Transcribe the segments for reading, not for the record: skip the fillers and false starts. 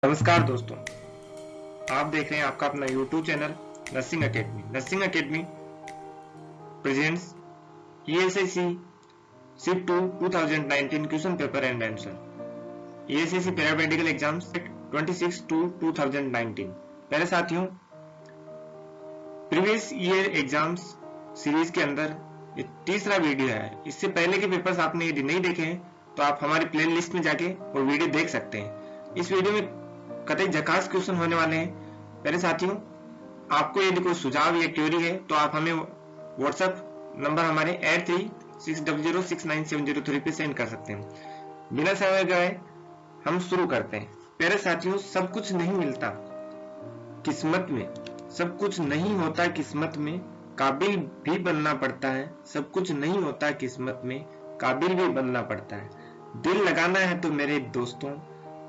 नमस्कार दोस्तों, आप देख रहे हैं आपका अपना YouTube channel nursing academy. Nursing academy presents ESIC shift 2 2019 question paper and answer. ESIC paramedical exams 26/2/2019। पहले साथियों, प्रीवियस ईयर एग्जाम्स सीरीज के अंदर ये तीसरा वीडियो है। इससे पहले के पेपर्स आपने यदि नहीं देखे हैं तो आप हमारी प्ले लिस्ट में जाके वो वीडियो देख सकते हैं। इस वीडियो में कतई झकास क्वेश्चन होने वाले हैं। पहले साथियों, आपको यदि कोई सुझाव या क्वेरी है तो आप हमें व्हाट्सएप नंबर हमारे 8360069703 पे सेंड कर सकते हैं। बिना समय गए हम शुरू करते हैं। पहले साथियों, सब कुछ नहीं मिलता किस्मत में, सब कुछ नहीं होता किस्मत में, काबिल भी बनना पड़ता है। सब कुछ नहीं होता किस्मत में, काबिल भी बनना पड़ता है। दिल लगाना है तो मेरे दोस्तों,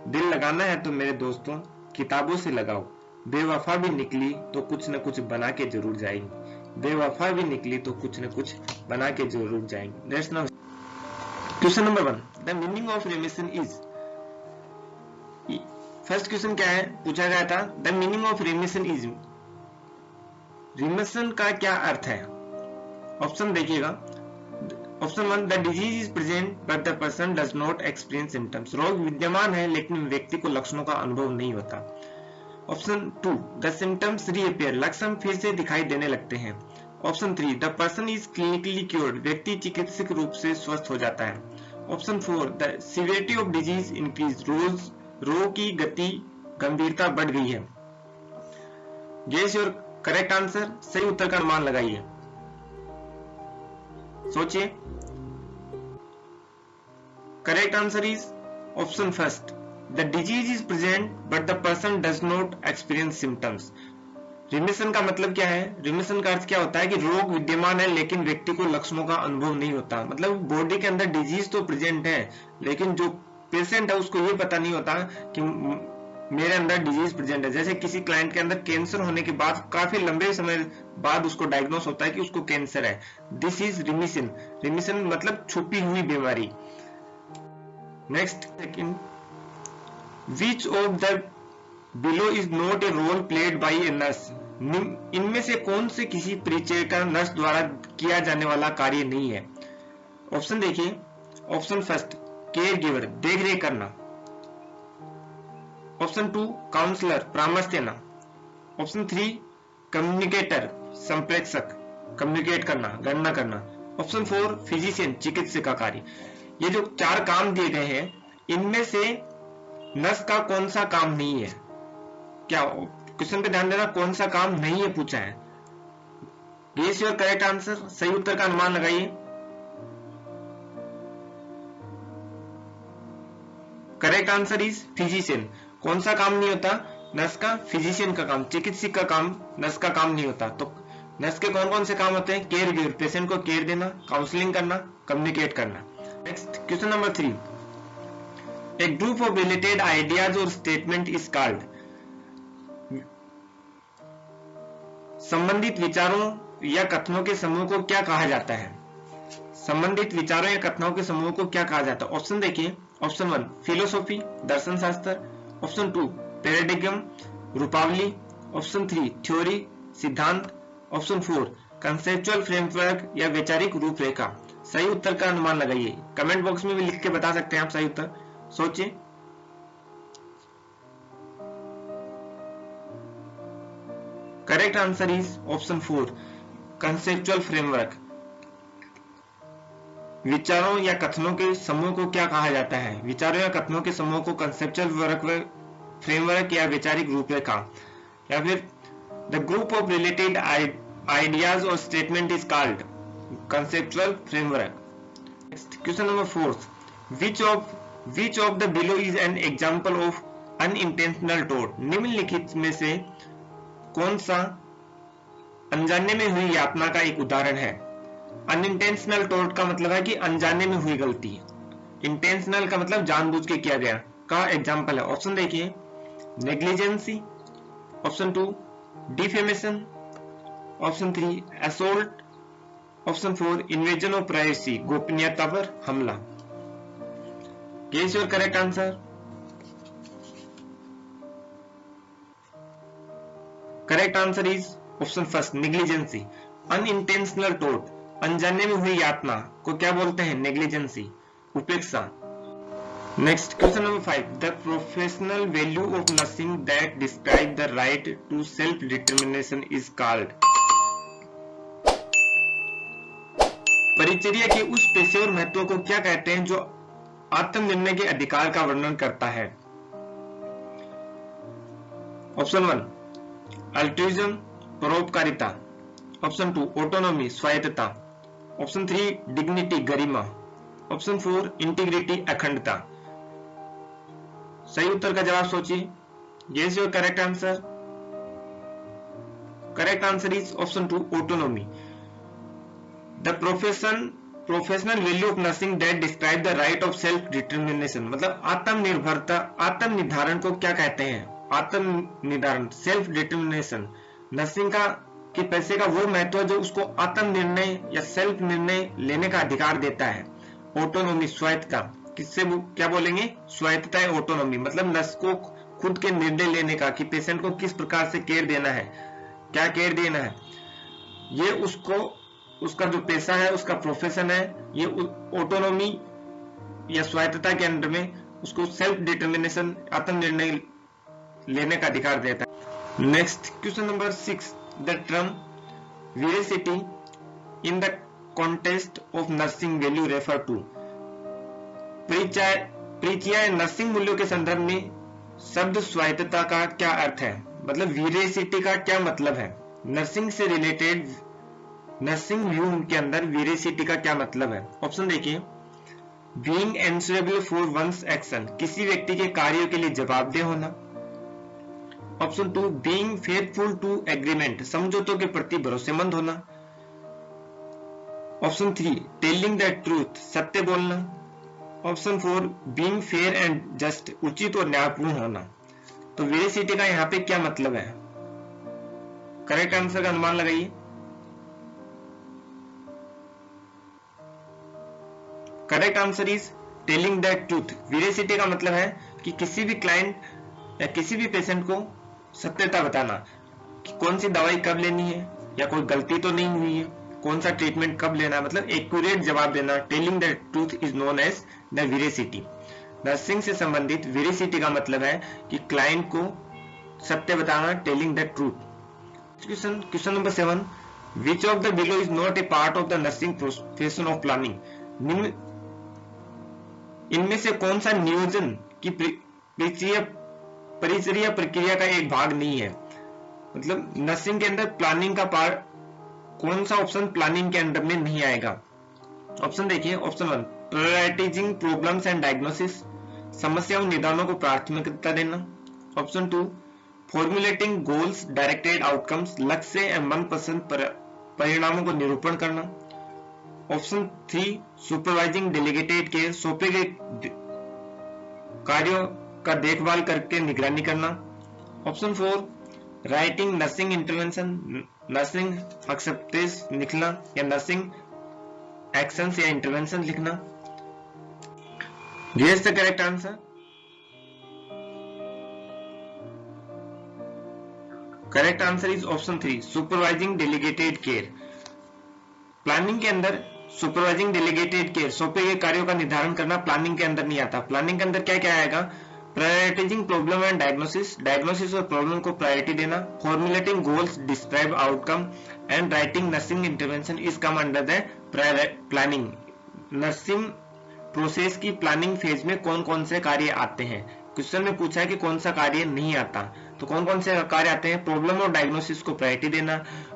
दिल लगाना है तो मेरे दोस्तों, किताबों से लगाओ। बेवफा भी निकली तो कुछ न कुछ बना के जरूर जाएंगी। बेवफा भी निकली तो कुछ न कुछ बना के जरूर जाएंगी। That's now question number 1, the meaning of remission is. First question क्या है, पूछा गया था the meaning of remission is, remission का क्या अर्थ है। ऑप्शन देखिएगा। Option 1, the disease is present but the person does not experience symptoms. रोग विद्यमान है लेकिन व्यक्ति को लक्षणों का अनुभव नहीं होता। ऑप्शन 2, द सिम्टम्स रीअपियर, लक्षण फिर से दिखाई देने लगते हैं। Option 3, the person is clinically cured, व्यक्ति चिकित्सक रूप से स्वस्थ हो जाता है। Option 4, the severity of disease increase, रोग की गति गंभीरता बढ़ गई है। गेस योर करेक्ट आंसर, सही उत्तर का अनुमान लगाइए, सोचिए। Correct answer is option first, the disease is present but the person does not experience symptoms. Remission का मतलब क्या है, रिमिशन का अर्थ क्या होता है कि रोग विद्यमान है लेकिन व्यक्ति को लक्षणों का अनुभव नहीं होता। मतलब बॉडी के अंदर डिजीज तो प्रेजेंट है लेकिन जो पेशेंट है उसको ये पता नहीं होता कि मेरे अंदर डिजीज प्रेजेंट है। जैसे किसी क्लाइंट के अंदर कैंसर होने के बाद काफी लंबे समय बाद उसको डायग्नोस होता है कि उसको कैंसर है। This is remission. रिमिशन मतलब छुपी हुई बीमारी। Next second, which of the below is not a role played by a nurse. इनमें से कौन से किसी परिचयिका नर्स द्वारा किया जाने वाला कार्य नहीं है। ऑप्शन देखिए। ऑप्शन फर्स्ट, केयर गिवर, देख रेख करना। ऑप्शन 2, काउंसलर, परामर्श देना। ऑप्शन 3, कम्युनिकेटर, संप्रेषक, कम्युनिकेट करना, गणना करना। ऑप्शन 4, फिजिशियन, चिकित्सक का कार्य। ये जो 4 काम दिए गए हैं इनमें से नर्स का कौन सा काम नहीं है। क्या क्वेश्चन पे ध्यान देना, कौन सा काम नहीं है पूछा है। गेस योर करेक्ट आंसर, सही उत्तर का अनुमान लगाइए। Correct answer is physician. कौन सा काम नहीं होता नर्स का, फिजिशियन का काम, चिकित्सक का काम नर्स का काम नहीं होता। तो नर्स के कौन कौन से काम होते हैं, केयर गिवर, पेशेंट को केयर देना, काउंसलिंग करना, कम्युनिकेट करना। Next question number 3, A group of related ideas और स्टेटमेंट इज कॉल्ड। संबंधित विचारों या कथनों के समूह को क्या कहा जाता है। संबंधित विचारों या कथनों के समूह को क्या कहा जाता है। ऑप्शन देखिए। ऑप्शन 1, फिलोसॉफी, दर्शन शास्त्र। ऑप्शन 2, पैराडिग्म, रूपावली। ऑप्शन 3, थ्योरी, सिद्धांत। ऑप्शन 4, कंसेप्चुअल फ्रेमवर्क या वैचारिक रूपरेखा। सही उत्तर का अनुमान लगाइए। कमेंट बॉक्स में भी लिख के बता सकते हैं आप सही उत्तर, सोचिए। Correct answer is option 4, conceptual framework. विचारों या कथनों के समूह को क्या कहा जाता है। विचारों या कथनों के समूह को कंसेप्चुअल फ्रेमवर्क या वैचारिक रूपरेखा, या फिर the group of related ideas और statement is called conceptual framework. Question number 4, which of the below is an example of unintentional टॉट। निम्नलिखित में से कौन सा अनजाने में हुई यातना का एक उदाहरण है। अनइंटेंशनल टॉट का मतलब है कि अनजाने में हुई गलती। इंटेंशनल का मतलब जानबूझ के किया गया का एग्जांपल है। ऑप्शन देखिए। Negligence. Option 2, defamation. Option 3, assault. Option 4, invasion of privacy, गोपनीयता पर हमला। Guess your correct answer. Correct answer is option first, negligence. Unintentional टोट, अनजाने में हुई यातना को क्या बोलते हैं? नेग्लिजेंसी, उपेक्षा। Next question number 5, the professional value of nursing that describe the right to self determination is called. परिचर्या के उस पेशेवर महत्व को क्या कहते हैं जो आत्मनिर्णय के अधिकार का वर्णन करता है? ऑप्शन 1 अल्ट्रुइज्म, परोपकारिता। ऑप्शन 2 ऑटोनॉमी, स्वायत्तता। ऑप्शन 3 डिग्निटी, गरिमा। ऑप्शन 4 इंटीग्रिटी, अखंडता। सही उत्तर का जवाब सोचिए। ये is your correct answer. Correct answer is option 2 autonomy. The professional value of nursing that describe the right of self determination, मतलब आत्मनिर्भरता, आत्म निर्धारण को क्या कहते हैं? आत्म निर्धारण, सेल्फ डिटर्मिनेशन। नर्सिंग का के पैसे का वो महत्व जो उसको आत्म निर्णय या सेल्फ निर्णय लेने का अधिकार देता है। ऑटोनॉमी, स्वायत्तता। किससे क्या बोलेंगे? स्वायत्तता है ऑटोनॉमी, मतलब नर्स को खुद के निर्णय लेने का कि पेशेंट को किस प्रकार से केयर देना है, क्या केयर देना है। ये उसका जो पेशा है, उसका प्रोफेशन है, ये ऑटोनॉमी या स्वायत्तता के अंडर में उसको सेल्फ डिटर्मिनेशन, आत्म निर्णय लेने का अधिकार देता है। Next question number 6, the term veracity in the context of nursing value refer to. परिचय नर्सिंग मूल्यों के संदर्भ में शब्द स्वायत्तता का क्या अर्थ है? मतलब वेरासिटी का क्या मतलब है? नर्सिंग से रिलेटेड नर्सिंग व्यू के अंदर वेरासिटी का क्या मतलब है? ऑप्शन देखिए, being answerable for one's action, किसी व्यक्ति के कार्यों के लिए जवाबदेह होना। Option 2 being faithful to agreement, समझौतों के प्रति भरोसेमंद होना। ऑप्शन 3 टेलिंग द ट्रूथ, सत्य बोलना। Option 4 being fair and just, उचित और न्यायपूर्ण होना। तो वेरासिटी का यहाँ पे क्या मतलब है? करेक्ट आंसर का अनुमान लगाइए। Correct answer is telling the truth. Veracity का मतलब है कि किसी भी क्लाइंट या किसी भी पेशेंट को सत्यता बताना कि कौन सी दवाई कब लेनी है, या कोई गलती तो नहीं हुई है, कौन सा ट्रीटमेंट कब लेना है, मतलब एक्यूरेट जवाब देना। Telling the truth is known as the veracity. Nursing से संबंधित वेरासिटी का मतलब है कि क्लाइंट को सत्य बताना, telling the truth. Question number 7, which of the below is not A part of the nursing profession of planning. इनमें से कौन सा नियोजन की परिचर्या प्रक्रिया का एक भाग नहीं है? मतलब नर्सिंग के अंदर प्लानिंग का पार्ट, कौन सा ऑप्शन प्लानिंग के अंदर में नहीं आएगा? ऑप्शन देखिए, option 1 prioritising problems and diagnosis, समस्याओं निदानों को प्राथमिकता देना। Option 2 formulating goals directed outcomes, लक्ष्य एवं मनपसंद परिणामों को निरूपण करना। ऑप्शन 3 सुपरवाइजिंग डेलीगेटेड केयर, सौंपे गए कार्यों का देखभाल करके निगरानी करना। Option 4 writing nursing intervention, nursing acceptance लिखना या नर्सिंग एक्शंस या इंटरवेंशन लिखना। Guess the correct answer. Correct answer is option 3 supervising delegated care. Planning के अंदर सुपरवाइजिंग डेलीगेटेड केयर, सौंपे गए कार्यों का निर्धारण करना प्लानिंग के अंदर नहीं आता। प्लानिंग के अंदर क्या क्या आएगा? Prioritising problem and diagnosis, diagnosis और प्रॉब्लम को प्रायोरिटी देना। Formulating goals describe outcome and writing nursing intervention is come under the planning. Nursing process की प्लानिंग फेज में कौन कौन से कार्य आते हैं? क्वेश्चन में पूछा है कि कौन सा कार्य नहीं आता, तो कौन कौन से कार्य आते हैं? प्रॉब्लम और डायग्नोसिस को प्रायोरिटी देना,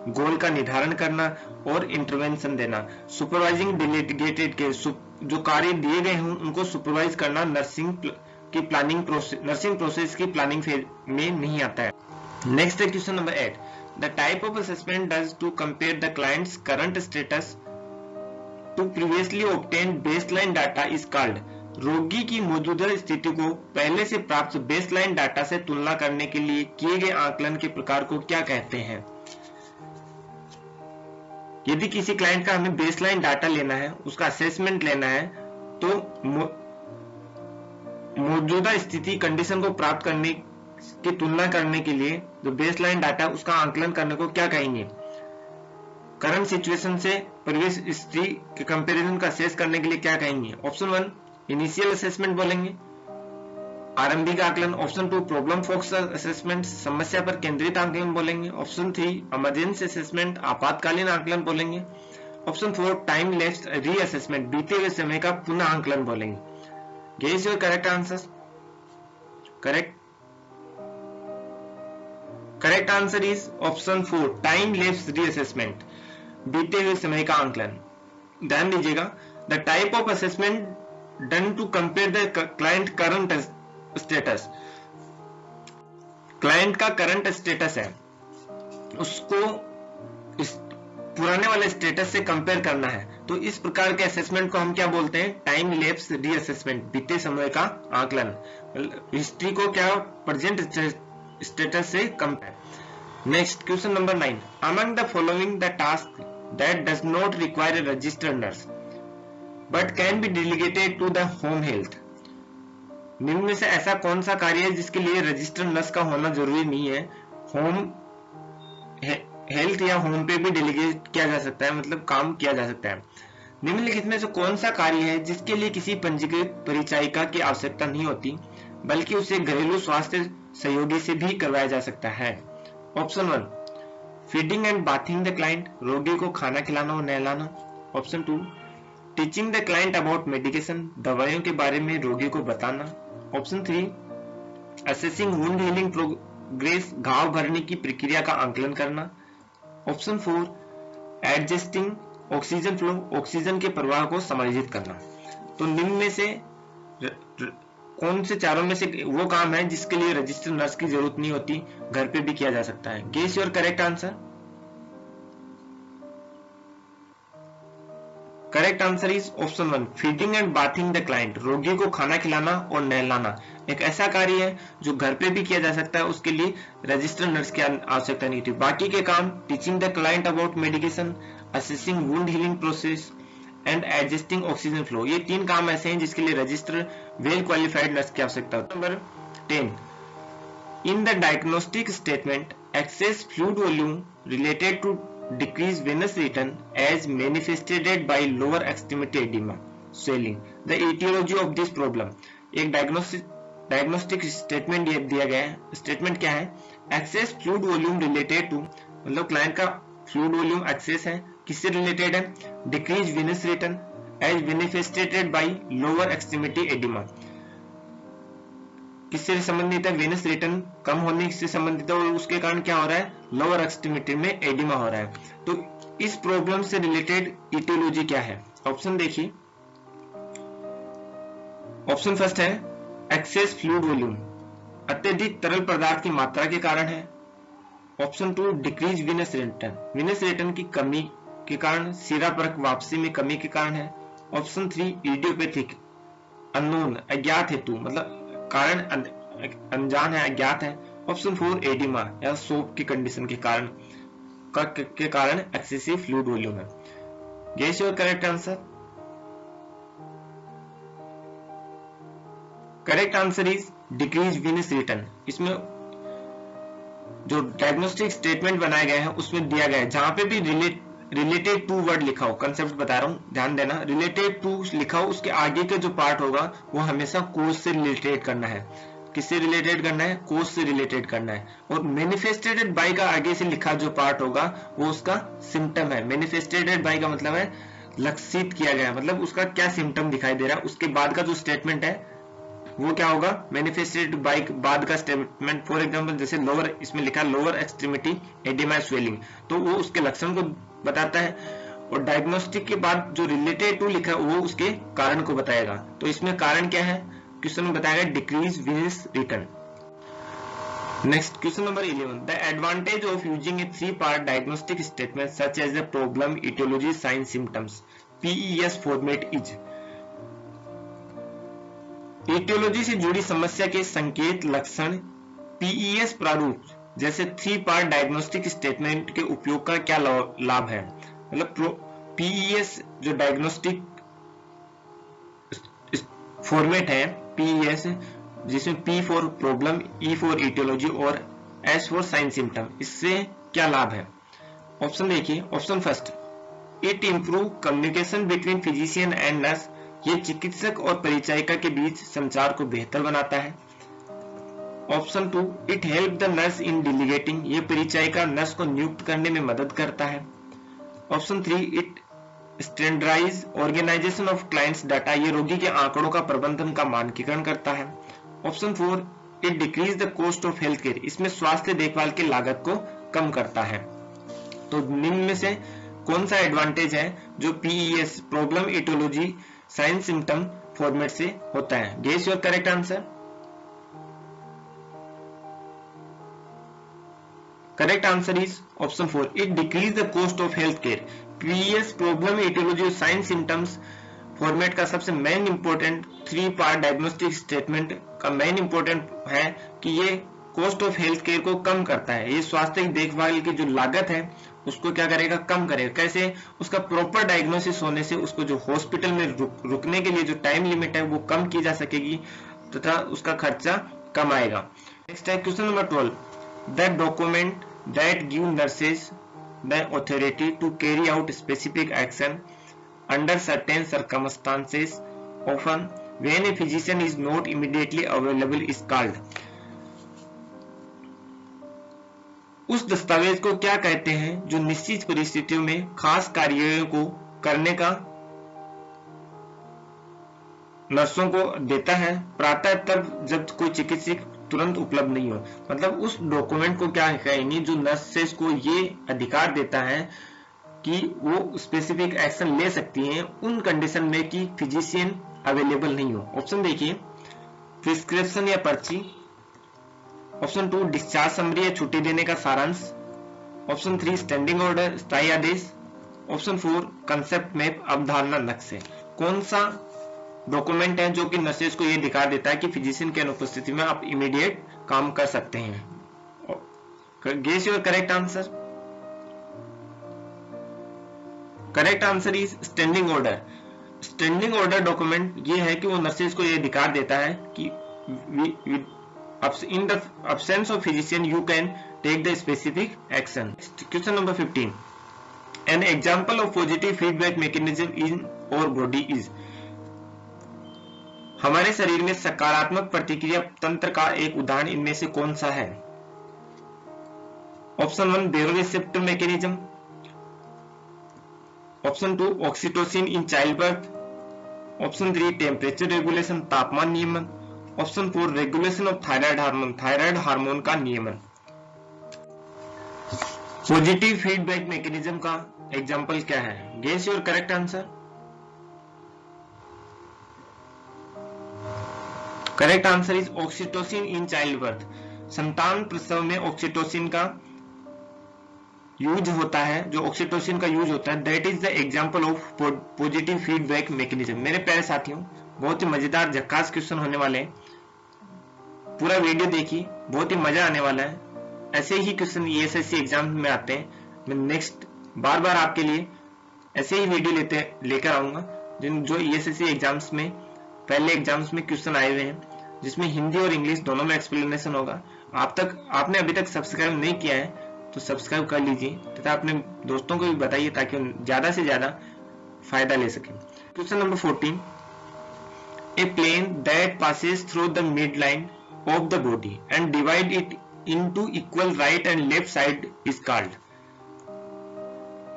गोल का निर्धारण करना और इंटरवेंशन देना। सुपरवाइजिंग डेलीगेटेड के जो कार्य दिए गए हों उनको सुपरवाइज करना नर्सिंग प्रोसेस की प्लानिंग फेज में नहीं आता है। नेक्स्ट है question number 8, the type of assessment does to compare the client's current status to previously obtained baseline data is called. रोगी की मौजूदा स्थिति को पहले से प्राप्त बेसलाइन डाटा से तुलना करने के लिए किए गए आकलन के प्रकार को क्या कहते हैं? यदि किसी क्लाइंट का हमें बेसलाइन डाटा लेना है, उसका असेसमेंट लेना है, तो मौजूदा स्थिति कंडीशन को प्राप्त करने की तुलना करने के लिए जो बेसलाइन डाटा उसका आंकलन करने को क्या कहेंगे? करंट सिचुएशन से प्रीवियस हिस्ट्री के कंपैरिजन का असेस करने के लिए क्या कहेंगे? ऑप्शन 1 इनिशियल असेसमेंट बोलेंगे, आरंभिक आकलन। ऑप्शन 2 प्रॉब्लम फोकस असेसमेंट, समस्या पर केंद्रित आकलन बोलेंगे। ऑप्शन 3 इमरजेंसी असेसमेंट, आपातकालीन आकलन बोलेंगे। ऑप्शन 4 टाइम लैप्स रीअसेसमेंट, बीते हुए समय का पुनः आकलन बोलेंगे। Guess your correct answer. Correct answer is option 4 time lapse reassessment, बीते हुए समय का आकलन। ध्यान दीजिएगा, the type of assessment done to compare the client current status. Client का करंट स्टेटस है, उसको इस पुराने वाले स्टेटस से कंपेयर करना है, तो इस प्रकार के असेसमेंट को हम क्या बोलते हैं? टाइम लैप्स रीअसेसमेंट, बीते समय का आकलन। हिस्ट्री को क्या प्रेजेंट स्टेटस से compare. Next question number 9, among the following the task that does not require a registered nurse but can be delegated to the home health. निम्न में से ऐसा कौन सा कार्य है जिसके लिए रजिस्टर्ड नर्स का होना जरूरी नहीं है? होम हेल्थ या होम पे भी डेलीगेट किया जा सकता है, मतलब काम किया जा सकता है। निम्नलिखित में से कौन सा कार्य है जिसके लिए किसी पंजीकृत परिचारिका की आवश्यकता नहीं होती बल्कि उसे घरेलू स्वास्थ्य सहयोगी से भी करवाया जा सकता है? Option 1 feeding and bathing the client, रोगी को खाना खिलाना और नहलाना। Option 2 teaching the client about medication, दवाइयों के बारे में रोगी को बताना। Option 3 assessing wound healing progress, घाव भरने की प्रक्रिया का आंकलन करना। Option 4 adjusting oxygen flow, oxygen के प्रवाह को समायोजित करना। तो निम्न में से कौन से चारों में से वो काम है जिसके लिए रजिस्टर्ड नर्स की जरूरत नहीं होती, घर पे भी किया जा सकता है? Guess your correct answer. Correct answer is option 1 feeding and bathing the client, रोगी को खाना खिलाना और नहलाना एक ऐसा कार्य है जो घर पे भी किया जा सकता है, उसके लिए रजिस्टर्ड नर्स की आवश्यकता नहीं थी। बाकी के काम teaching the client about medication, assessing wound healing process and adjusting oxygen flow, ये 3 काम ऐसे हैं जिसके लिए रजिस्टर वेल क्वालिफाइड नर्स की आवश्यकता होती है। Number 10 in the diagnostic statement excess fluid volume related to decreased venous return as manifested by lower extremity edema swelling, the etiology of this problem। एक डायग्नोस्टिक स्टेटमेंट दिया गया है। Statement क्या है? Excess fluid volume related to, मतलब client का fluid volume excess है, किससे रिलेटेड है? Decrease venous return as manifested by lower extremity oedema, किससे संबंधित है? वेनस रिटर्न कम होने से संबंधित है और उसके कारण क्या हो रहा है? लोअर एक्सट्रीमिटी में एडिमा हो रहा है। तो इस प्रॉब्लम से रिलेटेड इटियोलॉजी क्या है? ऑप्शन देखिए, ऑप्शन फर्स्ट है एक्सेस फ्लूइड वॉल्यूम, अत्यधिक तरल पदार्थ की मात्रा के कारण है। Option 2 decrease venous return, Venus return की कमी के कारण, सीरा परक वापसी में कमी के कारण है। ऑप्शन 3 इडियोपैथिक, अननोन अज्ञात हेतु, मतलब कारण अनजान है, अज्ञात है। ऑप्शन 4 एडिमा या सोप की कंडीशन के कारण एक्सेसिव फ्लूइड वॉल्यूम है। Guess your correct answer. Correct answer is decrease venous return. इसमें जो डायग्नोस्टिक स्टेटमेंट बनाए गए हैं उसमें दिया गया है, जहां पे भी रिलेटेड टू वर्ड लिखा हो, कंसेप्ट बता रहा हूं, ध्यान देना, रिलेटेड टू लिखा हो, उसके आगे के जो पार्ट होगा वो हमेशा कोज से रिलेटेड करना है। किससे रिलेटेड करना है? कोज से रिलेटेड करना है। और मैनिफेस्टेड बाय का आगे से लिखा जो पार्ट होगा वो उसका सिम्टम है। मैनिफेस्टेड बाय का मतलब है लक्षित किया गया, मतलब उसका क्या सिम्टम दिखाई दे रहा है। उसके बाद का जो स्टेटमेंट है वो क्या होगा? मैनिफेस्टेड बाय बाद का स्टेटमेंट। फॉर एग्जांपल जैसे लोअर, इसमें लिखा लोअर एक्सट्रीमिटी एडिमा स्वेलिंग, तो वो उसके लक्षण को बताता है। और डायग्नोस्टिक के बाद जो रिलेटेड टू लिखा है वो उसके कारण को बताएगा। तो इसमें कारण क्या है? क्वेश्चन में बताया गया decrease venous return. Next question number 11, the advantage of using a 3-part diagnostic statement such as the problem, aetiology, sign, symptoms, PES format is. इटियोलॉजी से जुड़ी समस्या के संकेत, लक्षण, PES प्रारूप जैसे 3-part डायग्नोस्टिक स्टेटमेंट के उपयोग का क्या लाभ है? मतलब PES जो डायग्नोस्टिक फॉर्मेट है, PES जिसमें P for problem, E for aetiology और S फॉर साइन सिम्टम। इससे क्या लाभ है? ऑप्शन देखिए, option first, it improve communication between physician and nurse. ये चिकित्सक और परिचारिका के बीच संचार को बेहतर बनाता है। Option two, it help the nurse in delegating. ये परिचारिका नर्स को नियुक्त करने में मदद करता है। Option three, it standardise organisation of client's data. ये रोगी के आंकड़ों का प्रबंधन का मानकीकरण करता है। Option four, it decrease the cost of health care. इसमें स्वास्थ्य देखभाल की लागत को कम करता है। तो निम्न में से कौन सा एडवांटेज है जो PES problem aetiology sign symptom format से होता है? Guess your correct answer. Correct answer is option four, it decrease the cost of health care. PES problem aetiology sign symptoms format का सबसे main important 3 part diagnostic statement का main important है कि ये cost of health care को कम करता है। ये स्वास्थ्य देखभाल की जो लागत है उसको क्या करेगा? कम करेगा। कैसे? उसका प्रॉपर डायग्नोसिस होने से उसको जो हॉस्पिटल में रुकने के लिए जो टाइम लिमिट है वो कम की जा सकेगी तथा उसका खर्चा कम आएगा। नेक्स्ट है question number 12, that document that give nurses the authority to carry out specific action under certain circumstances, often when a physician is not immediately available, is called। उस दस्तावेज को क्या कहते हैं जो निश्चित परिस्थितियों में खास कार्यों को करने का नर्सों को देता है, प्रातः तब जब कोई चिकित्सक तुरंत उपलब्ध नहीं हो। मतलब उस डॉक्यूमेंट को क्या कहेंगे जो नर्सेस को ये अधिकार देता है कि वो स्पेसिफिक एक्शन ले सकती हैं उन कंडीशन में कि फिजिशियन अवेलेबल नहीं हो। ऑप्शन देखिए, प्रिस्क्रिप्शन या पर्ची। ऑप्शन टू, डिस्चार्ज समरी या छुट्टी देने का सारांश। ऑप्शन थ्री, स्टैंडिंग ऑर्डर स्थायी आदेश। ऑप्शन फोर, कंसेप्ट मैप अवधारणा नक्शे। कौन सा डॉक्यूमेंट है जो कि नर्सेस को यह अधिकार देता है कि फिजिशियन की अनुपस्थिति में आप इमीडिएट काम कर सकते हैं? Guess your correct answer. Correct answer is standing order. Standing order document ये है कि वो नर्सेस को ये अधिकार देता है कि in the absence of physician you can take the specific action। Question number 15, an example of positive feedback mechanism in our body is। हमारे शरीर में सकारात्मक प्रतिक्रिया तंत्र का एक उदाहरण इनमें से कौन सा है? Option one, baroreceptor mechanism. Option two, oxytocin in child birth. Option three, temperature regulation तापमान नियमन। Option four, regulation of thyroid hormone का नियमन। पॉजिटिव फीडबैक मैकेनिज्म का एग्जांपल क्या है? Guess your correct answer. Correct answer is oxytocin in child birth. संतान प्रसव में ऑक्सीटोसिन का यूज होता है, जो ऑक्सीटोसिन का यूज होता है, that is the example of positive feedback mechanism. मेरे प्यारे साथियों, बहुत ही मजेदार झक्कास क्वेश्चन होने वाले हैं। पूरा वीडियो देखिए, बहुत ही मजा आने वाला है। ऐसे ही क्वेश्चन ESSC एग्जाम में आते हैं। मैं नेक्स्ट बार बार आपके लिए ऐसे ही वीडियो लेकर आऊंगा जो ESSC एग्जाम्स में पहले एग्जाम्स में क्वेश्चन आए हुए हैं, जिसमें हिंदी और इंग्लिश दोनों में एक्सप्लेनेशन होगा। आपने अभी तक सब्सक्राइब नहीं किया है तो सब्सक्राइब कर लीजिए तथा अपने दोस्तों को भी बताइए ताकि ज्यादा से ज्यादा फायदा ले सके। Question number 14, a plane that passes through the mid line of the body and divide it into equal right and left side is called.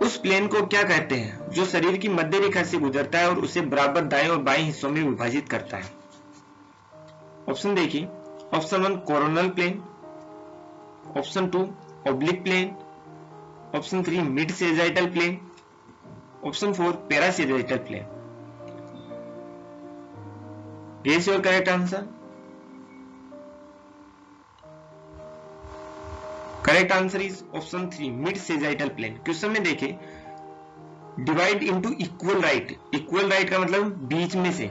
उस प्लेन को क्या कहते हैं जो शरीर की मध्य रेखा से गुजरता है और उसे बराबर दाएं और बाएं हिस्सों में विभाजित करता है? ऑप्शन देखिए, option one, coronal plane. Option two, oblique plane. Option three, mid sagittal plane. Option four, parasagittal plane. Guess your correct answer. Correct answer is option three, mid sagittal plane. Question में देखे, divide into equal right. Equal right का मतलब बीच में से,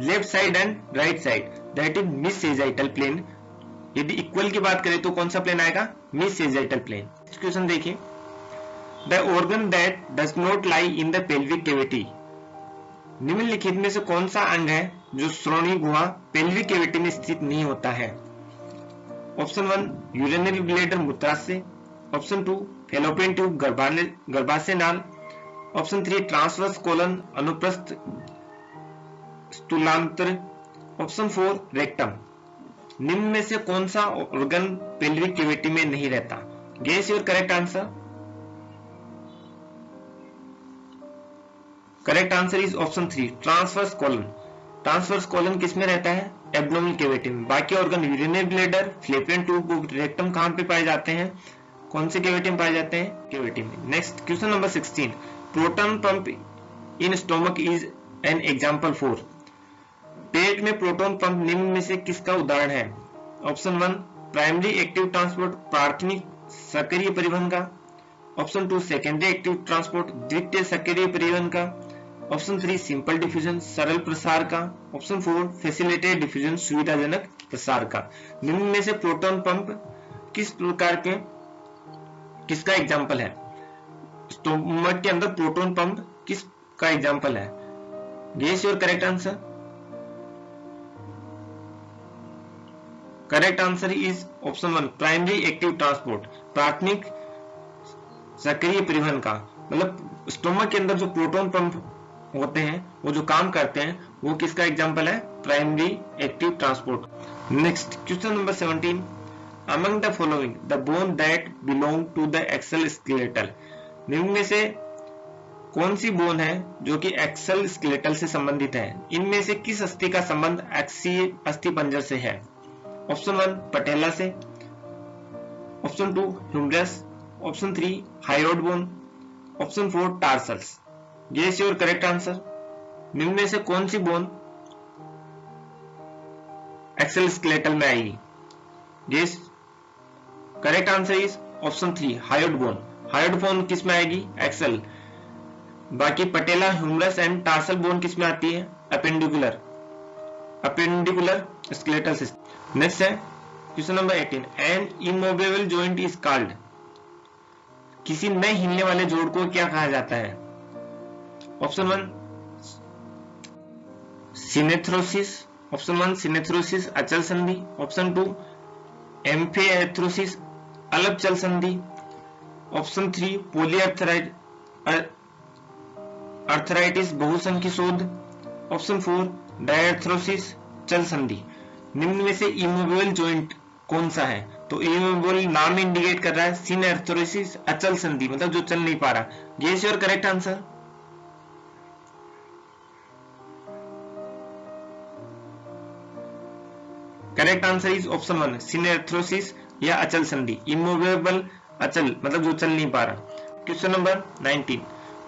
left side and right side, that is mid sagittal plane. यदि equal की बात करें तो कौन सा प्लेन आएगा? Mid sagittal plane. क्वेश्चन देखिए, the organ that does not lie in the pelvic cavity. निम्नलिखित में से कौन सा अंग है जो श्रोणि गुहा पेल्विक कैविटी में स्थित नहीं होता है। ऑप्शन 1 यूरिनरी ब्लैडर मूत्राशय, ऑप्शन 2 फैलोपियन ट्यूब गर्भाशय नाल, ऑप्शन 3 ट्रांसवर्स कोलन अनुप्रस्थ स्थूलांतर, ऑप्शन 4 रेक्टम। निम्न में से कौन सा ऑर्गन पेल्विक कैविटी में नहीं रहता? Guess your correct answer. Correct answer is option 3 transverse colon. Transverse colon किसमें रहता है? एब्डोमिनल कैविटी में। बाकी organ urinary bladder, fallopian tube, rectum कहां पे पाए जाते हैं? कौन से कैविटी में पाए जाते हैं? कैविटी में। Next question number 16 proton pump in stomach is an example for. पेट में प्रोटॉन पंप निम्न में से किसका उदाहरण है? ऑप्शन 1 प्राइमरी एक्टिव ट्रांसपोर्ट प्राथमिक सक्रिय परिवहन का, ऑप्शन 2 सेकेंडरी एक्टिव ट्रांसपोर्ट द्वितीय सक्रिय परिवहन का, ऑप्शन 3 सिंपल डिफ्यूजन सरल प्रसार का, ऑप्शन 4 फैसिलिटेटेड डिफ्यूजन सुविधाजनक प्रसार का। निम्न में से प्रोटॉन पंप किस प्रकार के किसका एग्जाम्पल है? स्टोमक के अंदर प्रोटॉन पंप किसका एग्जाम्पल है? Guess your correct answer. Correct answer is option 1 primary active transport प्राथमिक सक्रिय परिवहन का। मतलब स्टोमक के अंदर जो प्रोटॉन पंप होते हैं वो जो काम करते हैं वो किसका एग्जांपल है? Primary active transport. Next question number 17 among the following the bone that belong to the axial skeletal. निम्न में से कौन सी बोन है जो कि एक्सल स्केलेटल से संबंधित है? इनमें से किस अस्थि का संबंध एक्सीय अस्थिपंजर से है? ऑप्शन 1 पटेला से, option 2 humerus, option 3 hyoid bone, option 4 tarsals. Guess your correct answer. निम्न में से कौन सी बोन एक्सल स्केलेटल में आएगी? Guess correct answer is option 3 hyoid bone. Hyoid bone किस में आएगी? एक्सल। बाकी patella, humerus and tarsal bone किस में आती है? Appendicular skeletal system. नेक्स्ट है question number 18 an immovable joint is called. किसी न हिलने वाले जोड़ को क्या कहा जाता है? ऑप्शन 1 सिनेथ्रोसिस, ऑप्शन 1 सिनेथ्रोसिस अचल संधि, ऑप्शन 2 एम्फिएथ्रोसिस अलग चल संधि, ऑप्शन 3 पॉलीआर्थराइटिस बहुसंख्य शोध, ऑप्शन 4 डायथ्रोसिस चल संधि। निम्न में से इमूवेबल जॉइंट कौन सा है? तो इमूवेबल नाम इंडिकेट कर रहा है सिनेथ्रोसिस अचल संधि, मतलब जो चल नहीं पा रहा। Guess your correct answer. Correct answer is option 1 synarthrosis या अचल संधि। इमूवेबल अचल मतलब जो चल नहीं पा रहा। Question number 19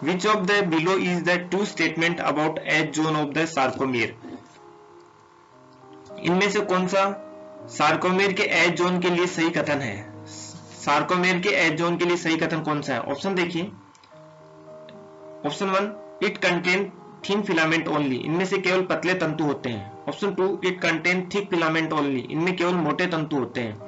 which of the below is the true statement about H zone of the sarcomere. इनमें से कौन सा सार्कोमेर के एज जोन के लिए सही कथन है? सार्कोमेर के एज जोन के लिए सही कथन कौन सा है? ऑप्शन देखिए। Option 1 it contain thin filament only, इनमें से केवल पतले तंतु होते हैं। Option 2 it contain thick filament only, इनमें केवल मोटे तंतु होते हैं।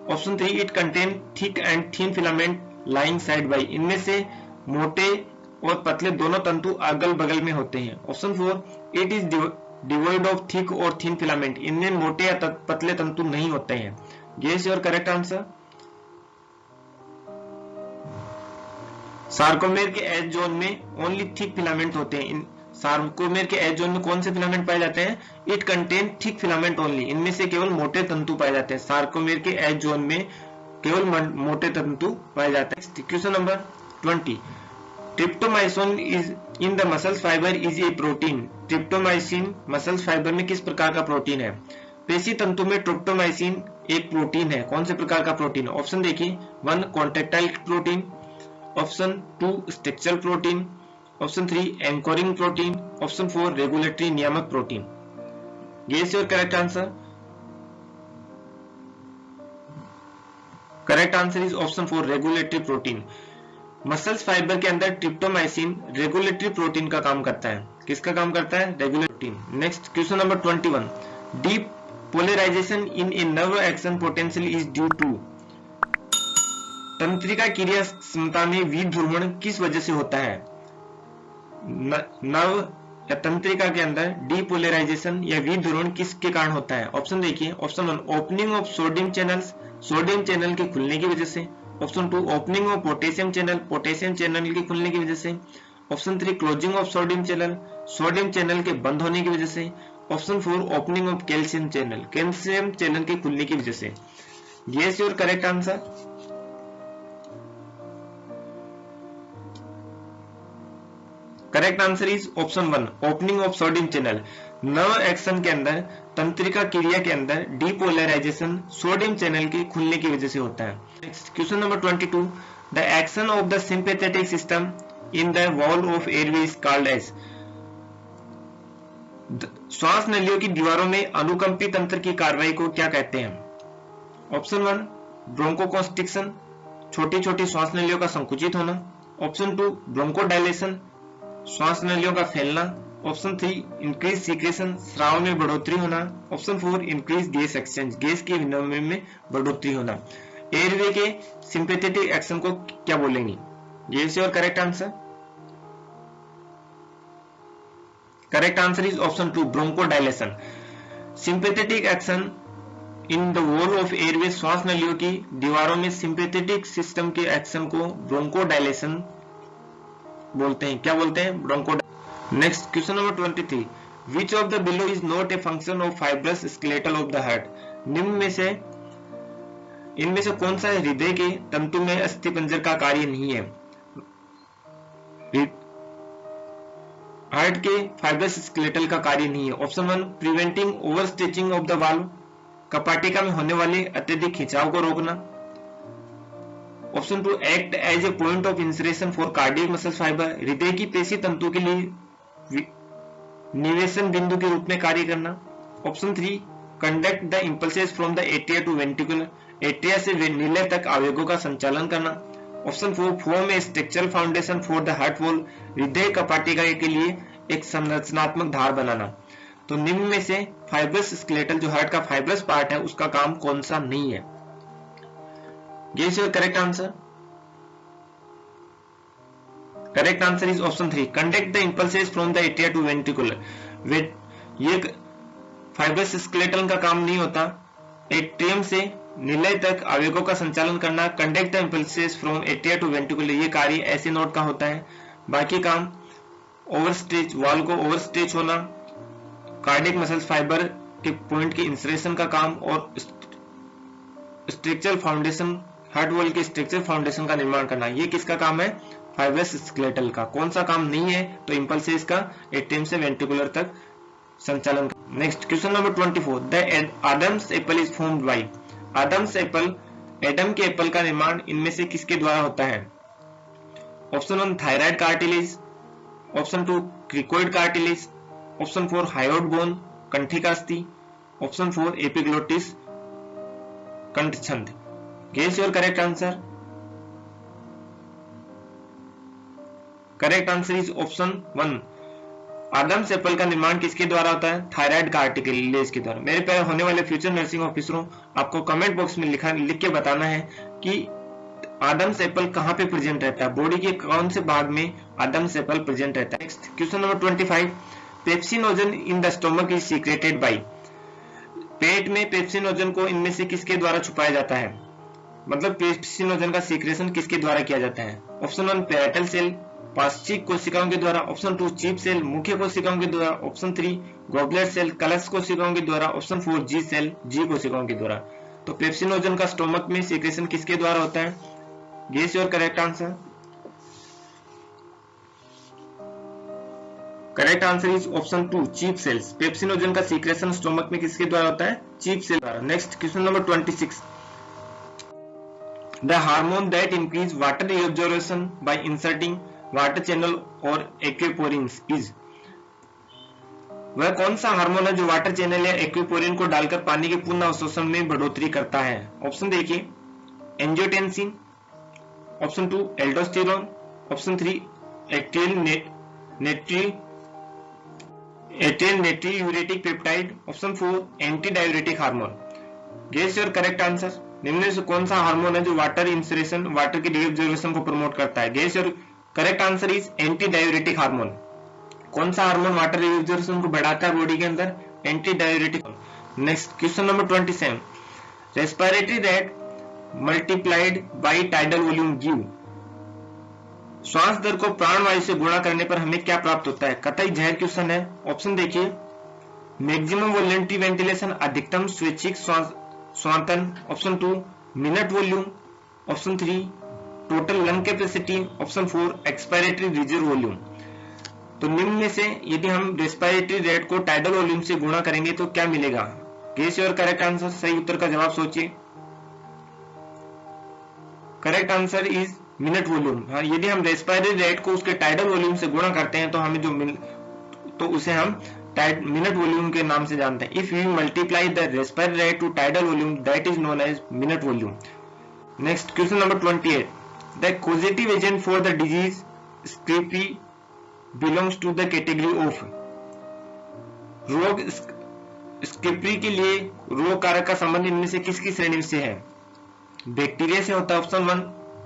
Option 3 it contain thick and thin filament lying side by, इनमें से मोटे और पतले दोनों तंतु अगल बगल में होते हैं। Option 4 it is devoid of thick और थिन फिलामेंट, इनमें मोटे या पतले तंतु नहीं होते हैं। Guess your correct answer. Sarcomere के एज जोन में ओनली थिक फिलामेंट होते हैं। इन सार्कोमेर के एज जोन में कौन से फिलामेंट पाए जाते हैं? It contain thick filament only, इनमें से केवल मोटे तंतु पाए जाते हैं। सार्कोमेर के एज जोन में केवल मोटे तंतु पाए जाते हैं। Question number 20 tropomyosin is in the muscles fibre is a protein. Tropomyosin muscles fibre में किस प्रकार का प्रोटीन है? पेशी तंतु में ट्रिप्टोमाइसिन एक प्रोटीन है। कौन से प्रकार का प्रोटीन? ऑप्शन देखिए। 1 contractile protein, option 2 structural protein, option 3 anchoring protein, option 4 regulatory नियामक protein. Guess your correct answer. Correct answer is option 4 regulatory protein. Muscles fibre के अंदर ट्रिप्टोमाइसिन रेगुलेटरी प्रोटीन का काम करता है। किसका काम करता है? Regulatory protein. Next question number 21 depolarisation in a nerve action potential is due to. तंत्रिका क्रिया क्षमता में विध्रुवण किस वजह से होता है? नर्व या तंत्रिका के अंदर डीपोलराइजेशन या विध्रुवण किसके कारण होता है? ऑप्शन देखिए, option 1 opening of sodium channels, sodium channel के खुलने की वजह से। Option 2 opening of potassium channel, potassium channel के खुलने की वजह से। Option 3 closing of sodium channel, sodium channel के बंद होने की वजह से। Option 4 opening of calcium channel, calcium channel के खुलने की वजह से। Guess your correct answer. Correct answer is option 1 opening of sodium channel. Nerve action के अंदर, तंत्रिका क्रिया के अंदर डीपोलराइजेशन सोडियम चैनल के खुलने की वजह से होता है। Next question number 22, the action of the sympathetic system in the wall of airway is called as. श्वास नलियों की दीवारों में अनुकंपी तंत्र की कार्रवाई को क्या कहते हैं? ऑप्शन 1 ब्रोंकोकॉन्स्ट्रिक्शन, छोटी छोटी श्वास नलियों का संकुचित होना। ऑप्शन 2 ब्रोंकोडायलेशन, श्वास नलियों का फैलना। ऑप्शन 3 इंक्रीज सीक्रेशन, स्राव में बढ़ोतरी होना। Option 4 increase gas exchange, gas के विनिमय में बढ़ोतरी होना। एयरवे के सिंपैथेटिक एक्शन को क्या बोलेंगे? Guess your correct answer. Correct answer is option 2 bronchodilation. Sympathetic action in the wall of airway, श्वास नलियों की दीवारों में सिंपैथेटिक सिस्टम के एक्शन को ब्रोंकोडायलेशन बोलते हैं। क्या बोलते हैं? Broncho. Next question number 23, which of the below is not a function of fibrous skeletal of the heart. निम्न में से इनमें से कौन सा हृदय के तंतु में अस्थिपंजर का कार्य नहीं है? हार्ट के फाइब्रस स्केलेटल का कार्य नहीं है। Option 1 preventing over stretching of the valve, कपाटिका में होने वाले अत्यधिक खिंचाव को रोकना। Option 2 act as a point of insertion for cardiac muscle fibre, हृदय की पेशी तंतु के लिए निवेशन बिंदु के रूप में कार्य करना। Option 3 conduct the impulses from the atria to ventricular, atria से निलय तक आवेगों का संचालन करना। Option 4 form a structural foundation for the heart wall, हृदय कपाटिका के लिए एक संरचनात्मक धार बनाना। तो निम्न में से फाइब्रस स्केलेटल, जो हार्ट का फाइब्रस पार्ट है, उसका काम कौन सा नहीं है? Guess your correct answer. Correct answer is option 3 conduct the impulses from the atria to ventricular. ये फाइब्रस स्केलेटल का काम नहीं होता। एट्रियम से निलय तक आवेगों का संचालन करना, conduct the impulses from atria to ventricular, ये कार्य ऐसे नोड का होता है। बाकी काम ओवरस्ट्रेच, वॉल को ओवरस्ट्रेच होना, कार्डियक मसल्स फाइबर के पॉइंट के इंसरेशन का काम, और स्ट्रक्चरल फाउंडेशन, हार्ट वॉल के स्ट्रक्चरल फाउंडेशन का निर्माण करना, ये किसका काम है? फाइब्रस स्केलेटल का। कौन सा काम नहीं है? तो इंपल्सेस का एट्रियम से वेंट्रिकुलर तक संचालन। Next question number 24, the Adam's apple is formed by. Adam's apple, Adam के एप्पल का निर्माण इनमें से किसके द्वारा होता है? Option 1 thyroid cartilage. Option 2 cricoid cartilage. Option 4 hyoid bone, कंठिकास्थि। ऑप्शन 4 एपिग्लोटिस, कंठछंद। Guess your correct answer. Correct answer is option 1 Adam's apple का निर्माण किसके द्वारा होता है? थायराइड कार्टिलेज के द्वारा। मेरे प्यारे होने वाले फ्यूचर नर्सिंग ऑफिसरों, आपको कमेंट बॉक्स में लिख के बताना है कि आदम्स एप्पल कहां पे प्रेजेंट रहता है, बॉडी के कौन से भाग में आदम्स एप्पल प्रेजेंट रहता है। Next question number 25, pepsinogen in the stomach is secreted by. पेट में पेप्सिनोजन को इनमें से किसके द्वारा छुपाया जाता है? मतलब पेप्सिनोजन का सीक्रेशन किसके द्वारा किया जाता है? ऑप्शन 1 पैरेटल सेल, पार्श्विक कोशिकाओं के द्वारा। ऑप्शन 2 चीप सेल, मुख्य कोशिकाओं के द्वारा। ऑप्शन 3 गॉबलेट सेल, कलश कोशिकाओं के द्वारा। ऑप्शन 4 जी सेल, जी कोशिकाओं के द्वारा। तो पेप्सिनोजन का स्टोमक में सीक्रेशन किसके द्वारा होता है? Guess your correct answer. Correct answer is option 2 chief cells. Pepsinogen का सीक्रेशन स्टोमक में किसके द्वारा होता है? चीप सेल द्वारा। Next question number 26, the hormone that increase water absorption by inserting water channel और एक्वेपोरिन्स इज। वह कौन सा हार्मोन है जो वाटर चैनल या एक्वेपोरिन को डालकर पानी के पूर्ण अवशोषण में बढ़ोतरी करता है? ऑप्शन देखिए, angiotensin. Option 2 aldosterone. Option 3 atrial natriuretic peptide. Option 4 anti diuretic hormone. Guess your correct answer. निम्न में से कौन सा हार्मोन है जो वाटर इंसरेशन, वाटर की डीएब्जॉर्प्शन को प्रमोट करता है? Guess your correct answer is anti diuretic hormone. कौन सा हार्मोन वाटर रिजर्वेशन को बढ़ाता है बॉडी के अंदर? Anti diuretic. Next question number 27, respiratory rate multiplied by tidal volume give. श्वास दर को प्राणवायु से गुणा करने पर हमें क्या प्राप्त होता है? कतई जहर क्वेश्चन है। ऑप्शन देखिए, मैक्सिमम वॉलंटरी वेंटिलेशन, अधिकतम स्वैच्छिक श्वासन। Option 2 minute volume. Option 3 total lung capacity. Option 4 expiratory reserve volume. तो निम्न में से यदि हम रेस्पिरेटरी रेट को टाइडल वॉल्यूम से गुणा करेंगे तो क्या मिलेगा? Guess your correct answer. सही उत्तर का जवाब सोचिए। Correct answer is minute volume. हाँ, यदि हम रेस्पिरेटरी रेट को उसके टाइडल वॉल्यूम से गुणा करते हैं तो हमें जो तो उसे हम मिनट वॉल्यूम के नाम से जानते हैं। If you multiply the respiratory rate to tidal volume that is known as minute volume. Next question number 28, the causative agent for the disease scrapie belongs to the category of. रोग scrapie के लिए रोग कारक का संबंध इनमें से किसकी श्रेणी से है? बैक्टीरिया से होता है। ऑप्शन 1,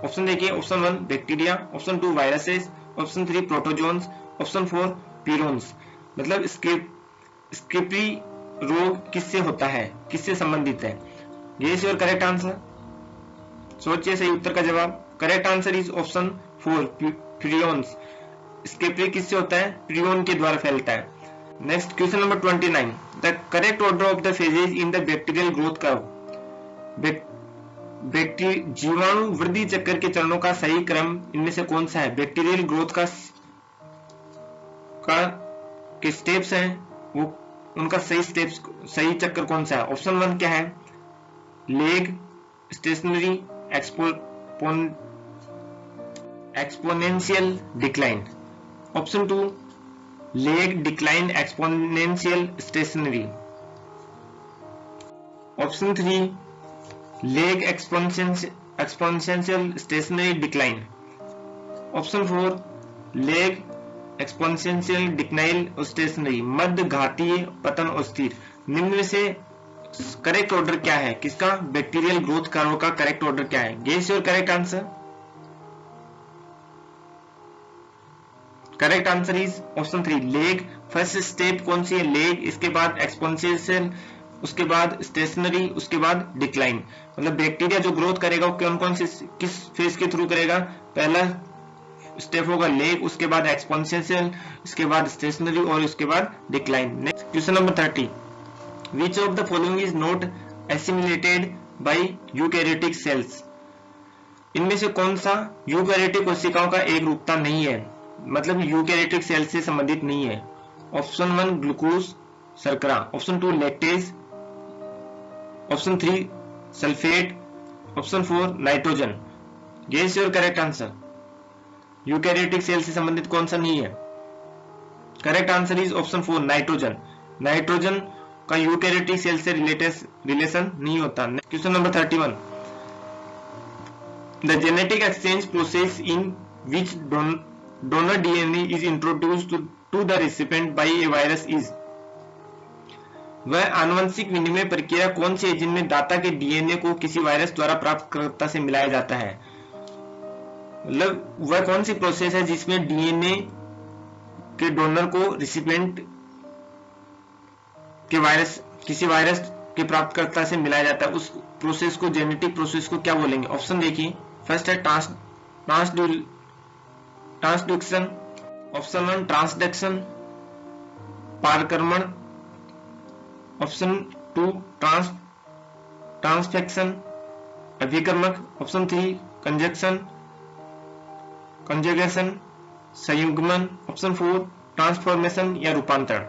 ऑप्शन देखिए, option 1 bacteria, option 2 viruses, option 3 protozoans, option 4 पीरोन्स। मतलब स्क्रिपी रोग किससे होता है, किससे संबंधित है? ये इज योर करेक्ट आंसर। सोचिए सही उत्तर का जवाब। Correct answer is option 4 prions. Scrapie किससे होता है? प्रियोन के द्वारा फैलता है। Next question number 29, the correct order of the phases in the bacterial growth curve. जीवाणु वृद्धि चक्र के चरणों का सही क्रम इनमें से कौन सा है? बैक्टीरियल ग्रोथ के स्टेप्स हैं, वो उनका सही चक्र कौन सा है? ऑप्शन 1 क्या है? Lag stationary exponential decline. Option 2 lag decline exponential stationary. Option 3 lag exponential stationary decline. Option 4 lag exponential decline stationary, मध्य घातीय पतन और स्थिर। निम्न में से करेक्ट ऑर्डर क्या है? किसका? बैक्टीरियल ग्रोथ कर्व का करेक्ट ऑर्डर क्या है? Guess your correct answer. Correct answer is option 3 lag. First step कौन सी है? लेग, इसके बाद एक्सपोनेंशियल, उसके बाद स्टेशनरी, उसके बाद डिक्लाइन। मतलब बैक्टीरिया जो ग्रोथ करेगा वो कौन कौन से किस फेज के थ्रू करेगा? पहला स्टेप होगा लेग, उसके बाद एक्सपोनेंशियल, उसके बाद स्टेशनरी और उसके बाद decline. Next question number 30, which of the following is not assimilated by eukaryotic cells. इनमें से कौन सा यूकैरियोटिक कोशिकाओं का एक रूपता नहीं है, मतलब यूकैरियोटिक सेल से संबंधित नहीं है? ऑप्शन 1 ग्लूकोज शर्करा, option 2 lactase, option 3 sulphate, option 4 nitrogen. Guess your correct answer. Eukaryotic cell से संबंधित कौन सा नहीं है? Correct answer is option 4 nitrogen. Nitrogen का यूकैरियोटिक सेल से रिलेशन नहीं होता। Question number 31, the genetic exchange process in which donor DNA is introduced to the recipient by a virus is. वह आनुवंशिक विनिमय प्रक्रिया कौन सी है जिनमें दाता के डीएनए को किसी वायरस द्वारा प्राप्तकर्ता से मिलाया जाता है? मतलब वह कौन सी प्रोसेस है जिसमें डीएनए के डोनर को रिसिपिएंट के किसी वायरस के प्राप्तकर्ता से मिलाया जाता है? उस प्रोसेस को, जेनेटिक प्रोसेस को क्या बोलेंगे? ऑप्शन देखिए, फर्स्ट है ट्रांसड्यूक्शन, ऑप्शन 1 ट्रांसडक्शन पारकर्मण, ऑप्शन 2 ट्रांसफेक्शन अभिकर्मक, ऑप्शन 3 कंजुगेशन संयुग्मन, ऑप्शन 4 ट्रांसफॉर्मेशन या रूपांतरण।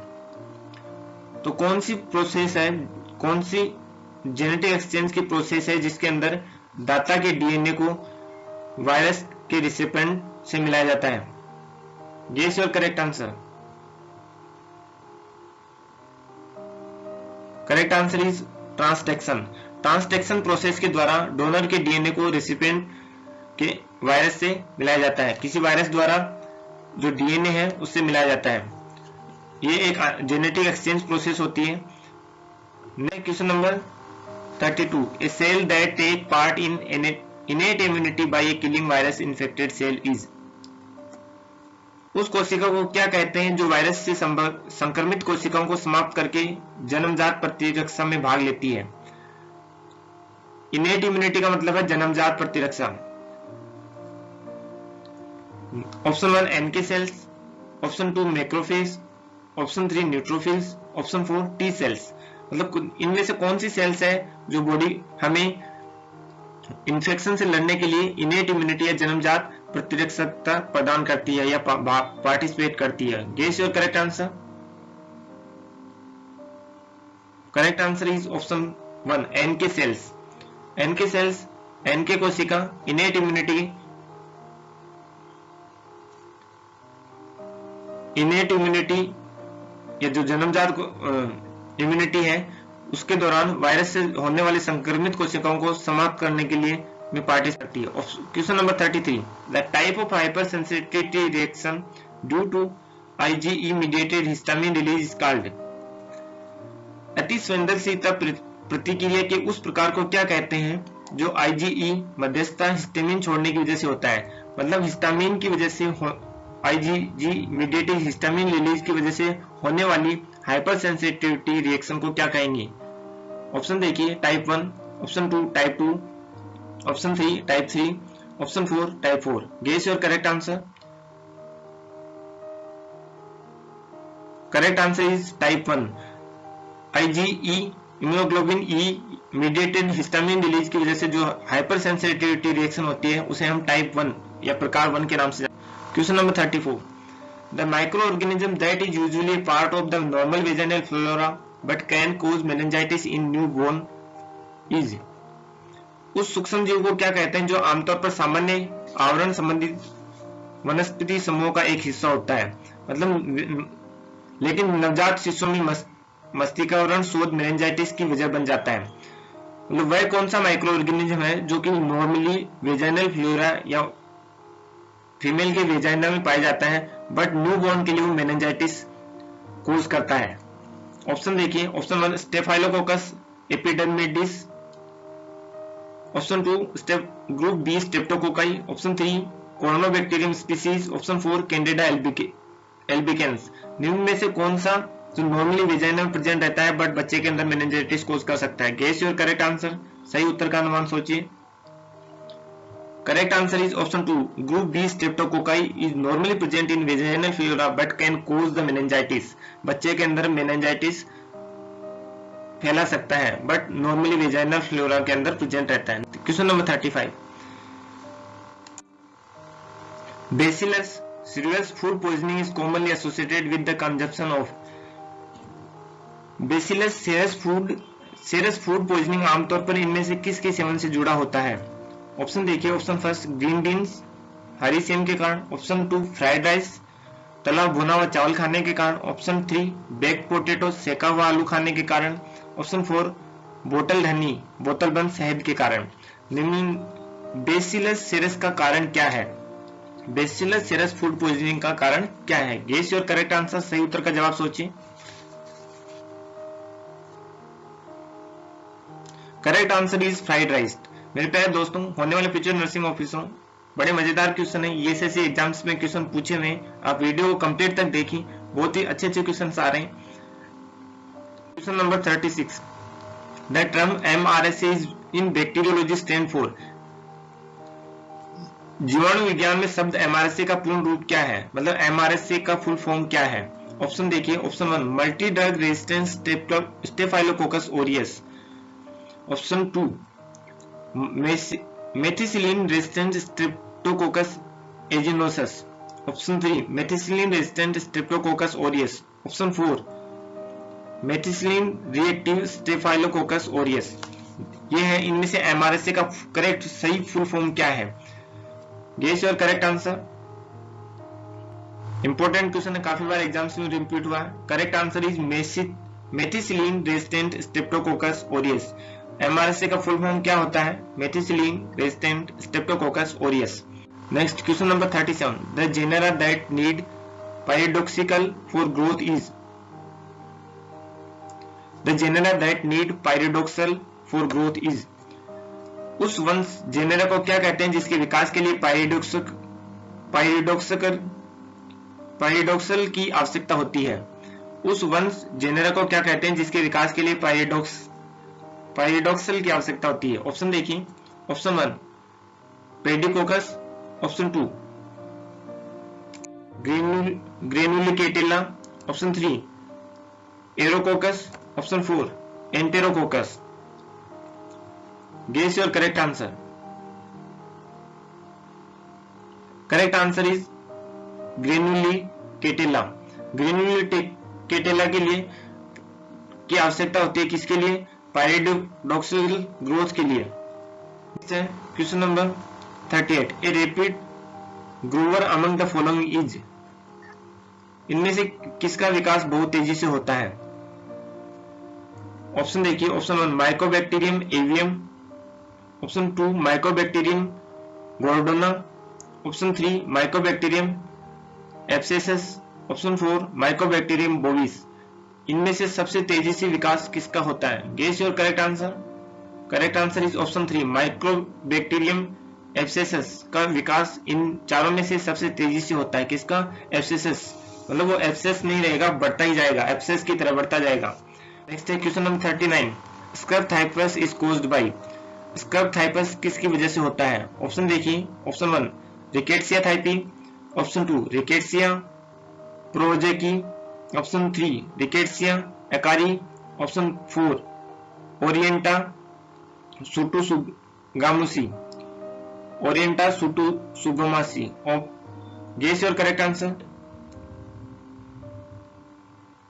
तो कौन सी प्रोसेस है, कौन सी जेनेटिक एक्सचेंज की प्रोसेस है जिसके अंदर दाता के डीएनए को वायरस के रिसिपिएंट से मिलाया जाता है? Guess your correct answer. Correct answer is transduction. Transduction process के द्वारा डोनर के डीएनए को रेसिपिएंट के वायरस से मिलाया जाता है। किसी वायरस द्वारा जो डीएनए है उससे मिलाया जाता है। ये एक जेनेटिक एक्सचेंज प्रोसेस होती है। Next question number 32, a cell that take part in innate immunity by a killing virus infected cell is। उस कोशिका को क्या कहते हैं जो वायरस से संक्रमित कोशिकाओं को समाप्त करके जन्मजात प्रतिरक्षा में भाग लेती है? इनेट इम्यूनिटी का मतलब है जन्मजात प्रतिरक्षा। Option 1 NK sales, option 2 macrophage, option 3 neutrophils, option 4 T cells. मतलब इनमें से कौन सी सेल्स है जो बॉडी हमें इन्फेक्शन से लड़ने के लिए इनेट इम्यूनिटी या जन्मजात प्रतिरक्षकता प्रदान करती है या पार्टिसिपेट करती है? Guess your correct answer. Correct answer is option 1 NK cells. NK cells, NK कोशिका इनेट इम्यूनिटी या जो जन्मजात इम्यूनिटी है उसके दौरान वायरस से होने वाली संक्रमित कोशिकाओं को समाप्त करने के लिए में पार्टिसिपेट करती है। Question number 33, the type of hypersensitivity reaction due to IgE mediated histamine release is called. अति संवेदनशीलता प्रतिक्रिया के उस प्रकार को क्या कहते हैं जो IgE मध्यस्थता हिस्टामिन छोड़ने की वजह से होता है? मतलब हिस्टामिन की वजह से IgG मीडिएटेड हिस्टामिन रिलीज की वजह से होने वाली हाइपर सेंसिटिविटी रिएक्शन को क्या कहेंगे? ऑप्शन देखिए, type 1, option 2 type 2, option 3 type 3, option 4 type 4। Guess your correct answer. Correct answer is type 1। IgE immunoglobin E mediated histamine release की वजह से जो हाइपर सेंसिटिविटी रिएक्शन होती है उसे हम टाइप 1 या प्रकार 1 के नाम से। Question number 34, the microorganism that is usually part of the normal vaginal flora but can cause meningitis in newborn is. उस सूक्ष्म जीव को क्या कहते हैं जो आमतौर पर सामान्य आवरण संबंधित वनस्पति समूह का एक हिस्सा होता है? मतलब लेकिन नवजात शिशुओं में मस्तिष्कावरण शोध मेनिंजाइटिस की वजह बन जाता है। मतलब वह कौन सा माइक्रो ऑर्गेनिज्म है जो कि नॉर्मली वेजाइनल फ्लोरा या फीमेल के वेजाइना में पाया जाता है बट न्यूबॉर्न के लिए वो मेनिंजाइटिस कोज करता है? ऑप्शन देखिए, option 1 staphylococcus epidermidis, option 2 group B streptococci, option 3 corynebacterium species, option 4 candida albicans. निम्न में से कौन सा जो नॉर्मली वेजाइना में प्रेजेंट रहता है बट बच्चे के अंदर मेनिंजाइटिस कोज कर सकता है? Guess your correct answer. सही उत्तर का अनुमान सोचिए। Correct answer is option 2 group B streptococci is normally present in vaginal flora but can cause the meningitis. बच्चे के अंदर मेनिंजाइटिस फैला सकता है बट नॉर्मली वेजाइनल फ्लोरा के अंदर प्रेजेंट रहता है। Question number 35, bacillus serious food poisoning is commonly associated with the consumption of. Bacillus serious food poisoning आमतौर पर इनमें से किसके सेवन से जुड़ा होता है? ऑप्शन देखिए, ऑप्शन 1 ग्रीन बीन्स हरी सेम के कारण, ऑप्शन 2 फ्राइड राइस तला भुना हुआ चावल खाने के कारण, ऑप्शन 3 बेक्ड पोटैटो सेका हुआ आलू खाने के कारण, ऑप्शन 4 बोतल हनी बोतल बंद शहद के कारण। बेसिलस सीरस का कारण क्या है? बेसिलस सीरस फूड पॉइजनिंग का कारण क्या है? Guess your correct answer. सही उत्तर का जवाब सोचिए। Correct answer is fried rice. मेरे प्यारे दोस्तों, होने वाले फ्यूचर नर्सिंग ऑफिसरों बड़े मजेदार क्वेश्चन है। ये ऐसे एग्जाम्स में क्वेश्चन पूछे हुए, आप वीडियो को कंप्लीट तक देखिए, बहुत ही अच्छे क्वेश्चन आ रहे हैं। Question number 36, the term MRSA is in bacteriology stand for. जीवाणु विज्ञान में शब्द MRSA का पूर्ण रूप क्या है? मतलब MRSA का फुल फॉर्म क्या है? ऑप्शन देखिए, option 1 multi drug resistance staphylococcus aureus, option 2 methicillin resistant streptococcus anginosus, option 3 methicillin resistant streptococcus aureus, option 4 methicillin reactive staphylococcus aureus. ये है इनमें से MRSA का करेक्ट सही फुल फॉर्म क्या है? Guess your correct answer. Important question है, काफी बार एग्जाम्स में रिपीट हुआ है। Correct answer is methicillin resistant streptococcus aureus. MRSA का फुल फॉर्म क्या होता है? Methicillin resistant streptococcus aureus. Next question number 37, the genera that need pyridoxal for growth is. The genera that need pyridoxal for growth is. उस वंश genera को क्या कहते हैं जिसके विकास के लिए पायरिडोक्सिकल पायरिडोक्सल की आवश्यकता होती है, उस वंश जेनेरा को क्या कहते हैं जिसके विकास के लिए पायरिडोक्सल की आवश्यकता होती है? ऑप्शन देखिए, option 1 pediococcus, option 2 granulicatella, option 3 aerococcus, option 4 enterococcus. Guess your correct answer. Correct answer is granulicatella. Granulicatella के लिए की आवश्यकता होती है किसके लिए? पायरिडोक्सल ग्रोथ के लिए। Question number 38, a rapid Grover among the following is, इनमें से किसका विकास बहुत तेजी से होता है? ऑप्शन देखिए, option 1 mycobacterium avium, option 2 mycobacterium gordonae, option 3 mycobacterium abscessus, option 4 mycobacterium bovis. इनमें से सबसे तेजी से विकास किसका होता है? Guess your correct answer. Correct answer is option 3 mycobacterium abscessus का विकास इन चारों में से सबसे तेजी से होता है। किसका? एब्सेसस, मतलब वो एब्सेस नहीं रहेगा, बढ़ता ही जाएगा, एब्सेस की तरह बढ़ता जाएगा। नेक्स्ट है question number 39, scrub typhus is caused by, scrub typhus किसकी वजह से होता है? ऑप्शन देखिए, option 1 rickettsia typhi, option 2 rickettsia prowazekii, option 3 rickettsia akari, option 4 orientia tsutsugamushi, orientia tsutsugamushi. Guess your correct answer.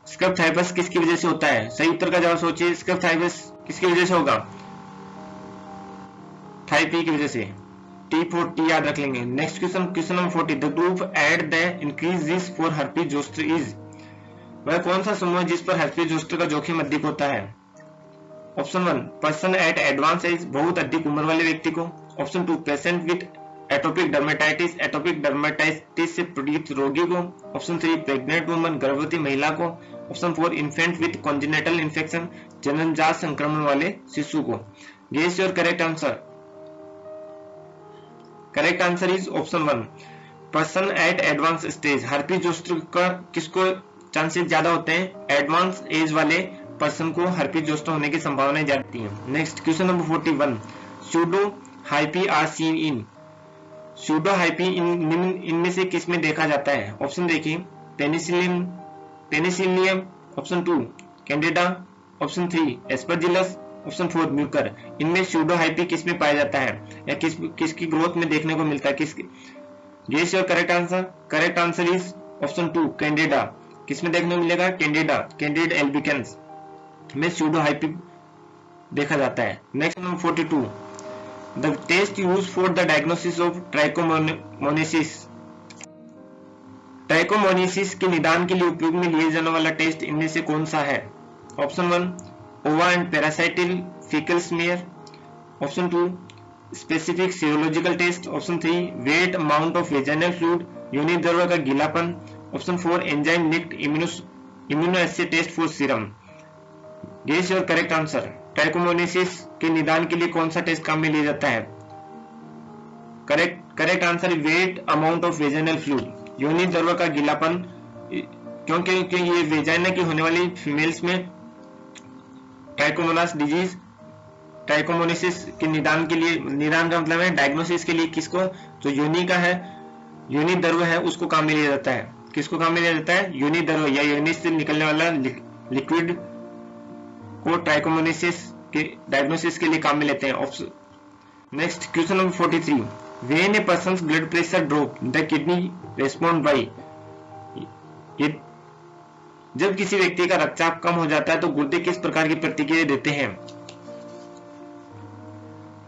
Scrub typhus किसकी वजह से होता है? सही उत्तर का जवाब सोचिए, स्कर्व थाइपस किसकी वजह से होगा? थाइपी की वजह से। T4T याद रख लेंगे। Next question, question number 40, the group at the increase risk for herpes zoster is, वह कौन सा समूह है जिस पर हर्पीज जोस्टर का जोखिम अधिक होता है? Option 1 person at advance age, बहुत अधिक उम्र वाले व्यक्ति को, option 2 patient with atopic dermatitis, atopic dermatitis से पीड़ित रोगी को, ऑप्शन 3 प्रेग्नेंट वुमन, गर्भवती महिला को, option 4 infant with congenital infection, जन्मजात संक्रमण वाले शिशु को। Guess your correct answer. Correct answer is option 1 person at advance stage. Herpes zoster का किसको चांसेस ज्यादा होते हैं? एडवांस एज वाले पर्सन को हर्पीज जोस्टर होने की संभावनाएं ज्यादा हैं। Next question number 41, pseudo hyphae are seen in, pseudo hyphae इनमें से किस में देखा जाता है? ऑप्शन देखिए, penicillium, option 2 Candida, option 3 Aspergillus, option 4 Mucor. इनमें सूडो हाइपी किस में पाया जाता है या किसकी ग्रोथ में देखने को मिलता है? किसकी? Guess your correct answer. Correct answer is option 2 Candida. किस में देखने को मिलेगा? कैंडिडा, कैंडिड एल्बिकेंस में सूडो हाइपी देखा जाता है। Next number 42, the test use for the diagnosis of trichomoniasis, trichomoniasis के निदान के लिए उपयोग में लिए जाने वाला टेस्ट इनमें से कौन सा है? Option 1 ova and parasitic faecal smear, option 2 specific serological test, option 3 wet amount of vaginal fluid, योनि द्रव्य का गीलापन, option 4 enzyme linked immunoassay test for serum. Guess your correct answer. Trichomoniasis के निदान के लिए कौन सा टेस्ट काम में लिया जाता है? Correct answer wet amount of vaginal fluid, योनि द्रव्य का गीलापन, क्योंकि ये वेजाइना की होने वाली फीमेल्स में ट्राइकोमोनास डिजीज, ट्राइकोमोनेसिस के निदान के लिए, निदान का मतलब है डायग्नोसिस के लिए किसको, जो योनि का है, योनि द्रव्य है, उसको काम में लिया जाता है। किसको काम में लिया जाता है? योनि द्रव्य या योनि से निकलने वाला लिक्विड को ट्राइकोमोनेसिस के डायग्नोसिस के लिए काम में लेते हैं। Next question number 43, when a person's blood pressure drop the kidney respond by, जब किसी व्यक्ति का रक्तचाप कम हो जाता है तो गुर्दे किस प्रकार की प्रतिक्रिया देते हैं?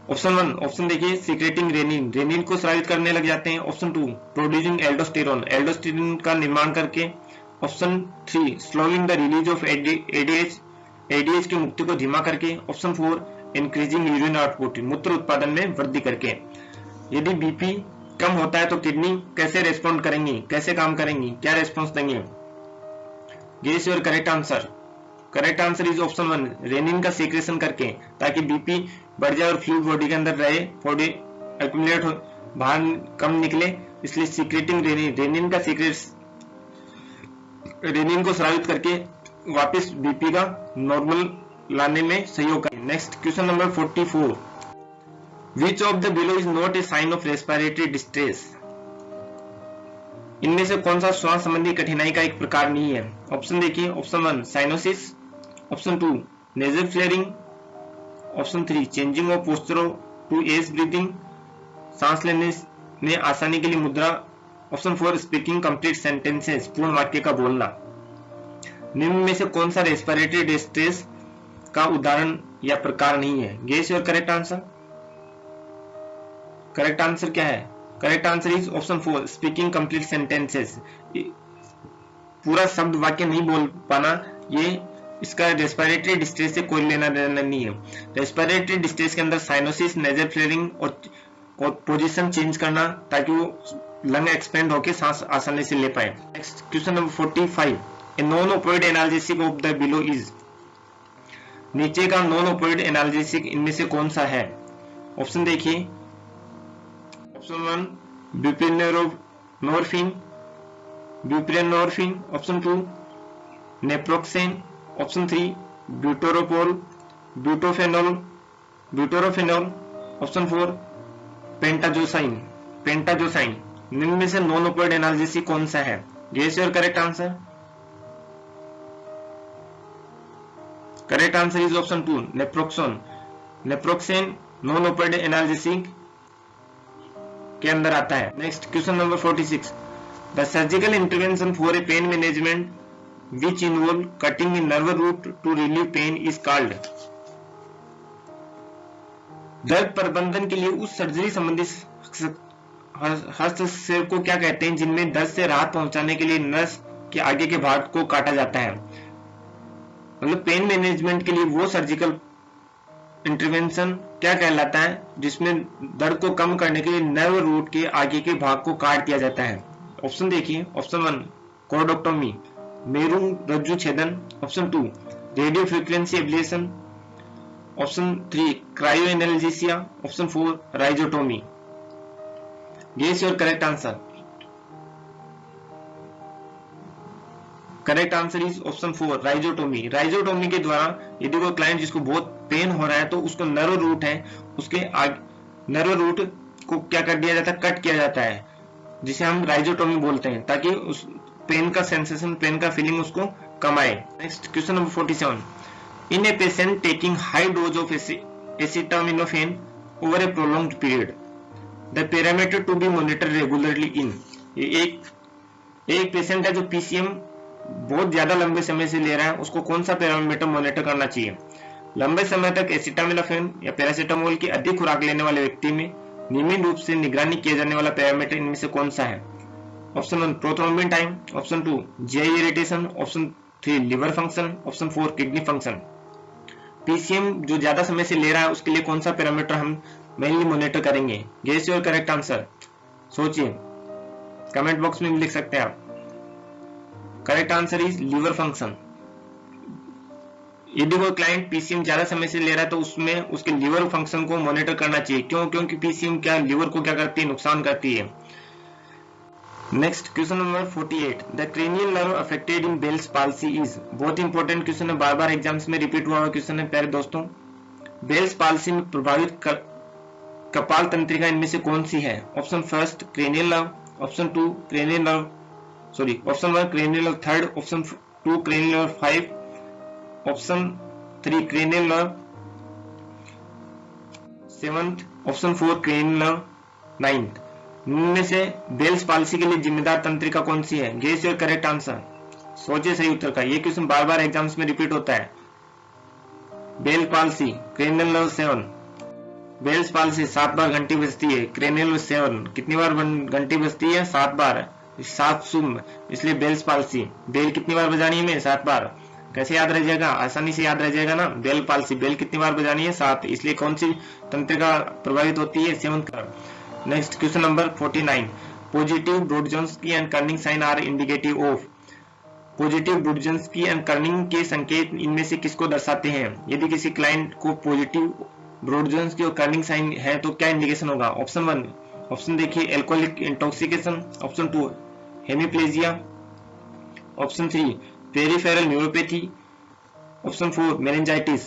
ऑप्शन 1 ऑप्शन देखिए सीक्रेटिंग रेनिन, रेनिन को स्रावित करने लग जाते हैं, ऑप्शन 2 प्रोड्यूसिंग एल्डोस्टेरोन, एल्डोस्टेरोन का निर्माण करके, option 3 slowing the release of ADH, ADH की मुक्ति को धीमा करके, ऑप्शन 4 इंक्रीजिंग यूरिन आउटपुट, मूत्र उत्पादन में वृद्धि करके। यदि बीपी कम होता है तो किडनी कैसे रेस्पॉन्ड करेंगी, कैसे काम करेंगी, क्या रेस्पॉन्स देंगे? Guess your correct answer. Correct answer is option 1 renin का सीक्रेशन करके, ताकि बीपी बढ़ जाए और फ्लूइड बॉडी के अंदर रहे, बॉडी एक्यूमुलेट हो, बाहर कम निकले, इसलिए सीक्रेटिंग रेनिन, रेनिन का रेनिन को स्रावित करके वापस बीपी का नॉर्मल लाने में सहयोग करें। Next question number 44, which of the below is not a sign of respiratory distress? इनमें से कौन सा श्वास संबंधी कठिनाई का एक प्रकार नहीं है? ऑप्शन देखिए, option 1 cyanosis, option 2 nasal flaring, option 3 changing of posture to ease breathing, सांस लेने में आसानी के लिए मुद्रा, ऑप्शन 4 स्पीकिंग कंप्लीट सेंटेंसेस, पूर्ण वाक्य का बोलना। निम्न में से कौन सा रेस्पिरेटरी डिस्ट्रेस का उदाहरण या प्रकार नहीं है? Guess your correct answer. Correct answer क्या है? Correct answer is option 4 speaking complete sentences. पूरा शब्द वाक्य नहीं बोल पाना, ये इसका रेस्पिरेटरी डिस्ट्रेस से कोई लेना देना नहीं है। रेस्पिरेटरी डिस्ट्रेस के अंदर साइनोसिस, नेजल फ्लेयरिंग और पोजीशन चेंज करना ताकि वो लंग एक्सपेंड होकर सांस आसानी से ले पाए। Next question number 45, a non opioid analgesic of the below is? नीचे का नॉन ओपियोइड एनाल्जेसिक इनमें से कौन सा है? ऑप्शन देखिए, option 1 buprenorphine, option 2 naproxen, option 3 butorphanol, butorphanol, option 4 pentazocine. निम्न में से नॉन ओपियोइड एनाल्जेसिक कौन सा है? Guess your correct answer. Correct answer is option 2 naproxen non opioid analgesic के अंदर आता है। Next question number 46, the surgical intervention for a pain management which involve cutting a nerve root to relieve pain is called? दर्द प्रबंधन के लिए उस surgery संबंधी हस्तक्षेप को क्या कहते हैं जिनमें दर्द से राहत पहुंचाने के लिए नस के आगे के भाग को काटा जाता है? मतलब पेन मैनेजमेंट के लिए वो सर्जिकल इंटरवेंशन क्या कहलाता है जिसमें दर्द को कम करने के लिए नर्व रूट के आगे के भाग को काट दिया जाता है? ऑप्शन देखिए, ऑप्शन 1 कोर्डोक्टोमी, मेरू रज्जु छेदन, option 2 radio frequency ablation, option 3 cryoanalgesia, option 4 rhizotomy. Guess your correct answer. Correct answer is option 4 rhizotomy. Rhizotomy के द्वारा यदि कोई क्लाइंट जिसको बहुत पेन हो रहा है तो उसको नर्व रूट है, उसके नर्व रूट को क्या कर दिया जाता है? कट किया जाता है, जिसे हम राइजोटोमी बोलते हैं, ताकि उस पेन का सेंसेशन, पेन का फीलिंग उसको कम आए। Next question number 47, in a patient taking high dose of acetaminophen over a prolonged period the parameter to be monitor regularly in? एक पेशेंट है जो पीसीएम बहुत ज्यादा लंबे समय से ले रहा है, उसको कौन सा पैरामीटर मॉनिटर करना चाहिए? लंबे समय तक एसिटामिनोफेन या पैरासीटामोल की अधिक खुराक लेने वाले व्यक्ति में नियमित रूप से निगरानी किया जाने वाला पैरामीटर इनमें से कौन सा है? Option 1 prothrombin time, option 2 GI irritation, option 3 liver function, option 4 kidney function. PCM जो ज्यादा समय से ले रहा है उसके लिए कौन सा पैरामीटर हम मेनली मॉनिटर करेंगे? Guess your correct answer. सोचिए, कमेंट बॉक्स में लिख सकते हैं आप। Correct answer is liver function. यदि कोई क्लाइंट पीसीएम ज्यादा समय से ले रहा है तो उसमें उसके लिवर फंक्शन को मॉनिटर करना चाहिए। क्यों? क्योंकि पीसीएम क्या लिवर को क्या करती है? नुकसान करती है। Next question number 48, the cranial nerve affected in Bell's palsy is? बहुत इंपॉर्टेंट क्वेश्चन है, बार बार एग्जाम्स में रिपीट हुआ क्वेश्चन है प्यारे दोस्तों। बेल्स पाल्सी में प्रभावित कपाल तंत्रिका इनमें से कौन सी है? Option 1 cranial nerve, option 2 cranial nerve, option 1 cranial nerve 3, option 2 cranial nerve 5, option 3 cranial nerve 7, option 4 cranial nerve 9। इनमें से बेल्स पाल्सी के लिए जिम्मेदार तंत्रिका कौन सी है? Guess your correct answer. सोचिए सही उत्तर का, ये क्वेश्चन बार बार एग्जाम्स में रिपीट होता है। Bell palsy cranial nerve 7, Bell's palsy 7 बार घंटी बजती है, क्रेनियल नर्व 7 कितनी बार घंटी बजती है? 7 बार, 7 शुभ, इसलिए बेल्स पाल्सी। बेल कितनी बार बजानी है? 7 बार। कैसे याद रह जाएगा? आसानी से याद रह जाएगा ना। बेल पाल्सी, बेल कितनी बार बजानी है? 7, इसलिए कौन सी तंत्रिका प्रभावित होती है? 7th का। Next question number 49, positive Brudzinski and Kernig sign are indicative of? Positive Brudzinski and Kernig के संकेत इनमें से किसको दर्शाते हैं? यदि किसी क्लाइंट को पॉजिटिव ब्रोडजोन्स्की और कर्निंग साइन है तो क्या इंडिकेशन होगा? ऑप्शन 1, ऑप्शन देखिए alcoholic intoxication, option 2 hemiplegia, option 3 peripheral neuropathy, option 4 meningitis.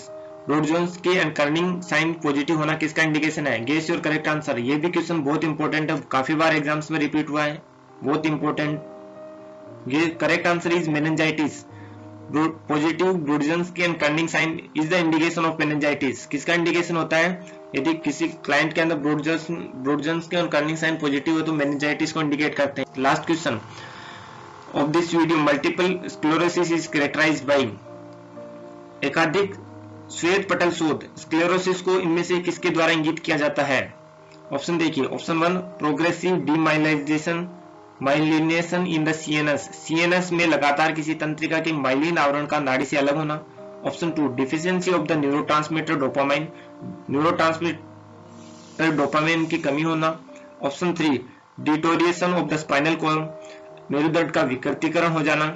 Brudzinski के एंड कर्निंग साइन पॉजिटिव होना किसका इंडिकेशन है? Guess your correct answer. ये भी क्वेश्चन बहुत इंपॉर्टेंट है, काफी बार एग्जाम्स में रिपीट हुआ है, बहुत important. Correct answer is meningitis. Positive Brudzinski के and Kernig sign is the indication of meningitis. किसका इंडिकेशन होता है? यदि किसी क्लाइंट के अंदर ब्रॉड-जोन्स के और कर्निंग साइन पॉजिटिव हो तो मेनिंजाइटिस को इंडिकेट करते हैं। Last question of this video, multiple sclerosis is characterized by. एकाधिक श्वेत पटल शोथ स्क्लेरोसिस को इनमें से किसके द्वारा इंगित किया जाता है? ऑप्शन देखिए, option 1 progressive myelination in the CNS, CNS में लगातार किसी तंत्रिका के माइलिन आवरण का नाड़ी से अलग होना। Option 2 deficiency of the neurotransmitter dopamine, neurotransmitter dopamine की कमी होना। Option 3 deterioration of the spinal column, मेरुदंड का विकृतीकरण हो जाना।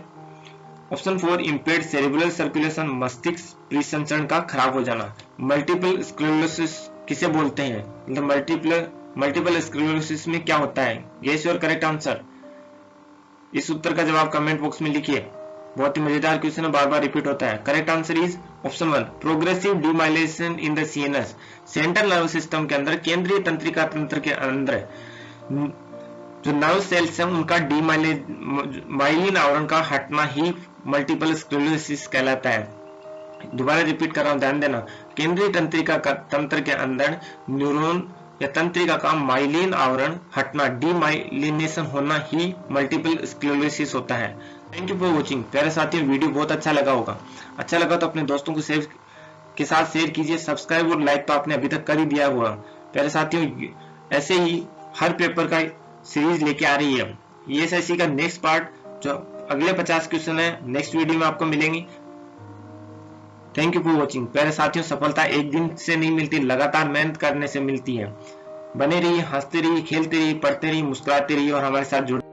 ऑप्शन 4 इम्पेयर्ड सेरेब्रल सर्कुलेशन, मस्तिष्क परिसंचरण का खराब हो जाना। मल्टीपल स्क्लेरोसिस किसे बोलते हैं? मतलब मल्टीपल स्क्लेरोसिस में क्या होता है? Guess your correct answer. इस उत्तर का जवाब कमेंट बॉक्स में लिखिए। बहुत ही मजेदार क्वेश्चन है, बार बार रिपीट होता है। Correct answer is option 1 progressive demyelination in the CNS. Central nervous system के अंदर, केंद्रीय तंत्रिका तंत्र के अंदर जो नर्व सेल्स हैं उनका माइलिन आवरण का हटना ही मल्टीपल स्क्लेरोसिस कहलाता है। दोबारा रिपीट कर रहा हूं, ध्यान देना। केंद्रीय तंत्रिका तंत्र के अंदर न्यूरॉन या तंत्रिका का माइलिन आवरण हटना, डीमाइलिनेशन होना ही मल्टीपल स्क्लेरोसिस होता है। Thank you for watching. प्यारे साथियों, वीडियो बहुत अच्छा लगा होगा। अच्छा लगा तो अपने दोस्तों के साथ शेयर कीजिए। सब्सक्राइब और लाइक तो आपने अभी तक कर ही दिया होगा। प्यारे साथियों, ऐसे ही हर पेपर का सीरीज लेके आ रही है। ईएसआईसी का नेक्स्ट पार्ट जो अगले 50 क्वेश्चन है, नेक्स्ट वीडियो में आपको मिलेंगी। Thank you for watching. प्यारे साथियों, सफलता एक दिन से नहीं मिलती, लगातार मेहनत करने से मिलती है। बने रहिए, हंसते रहिए, खेलते रहिए, पढ़ते रहिए, मुस्कुराते रहिए और हमारे साथ जुड़े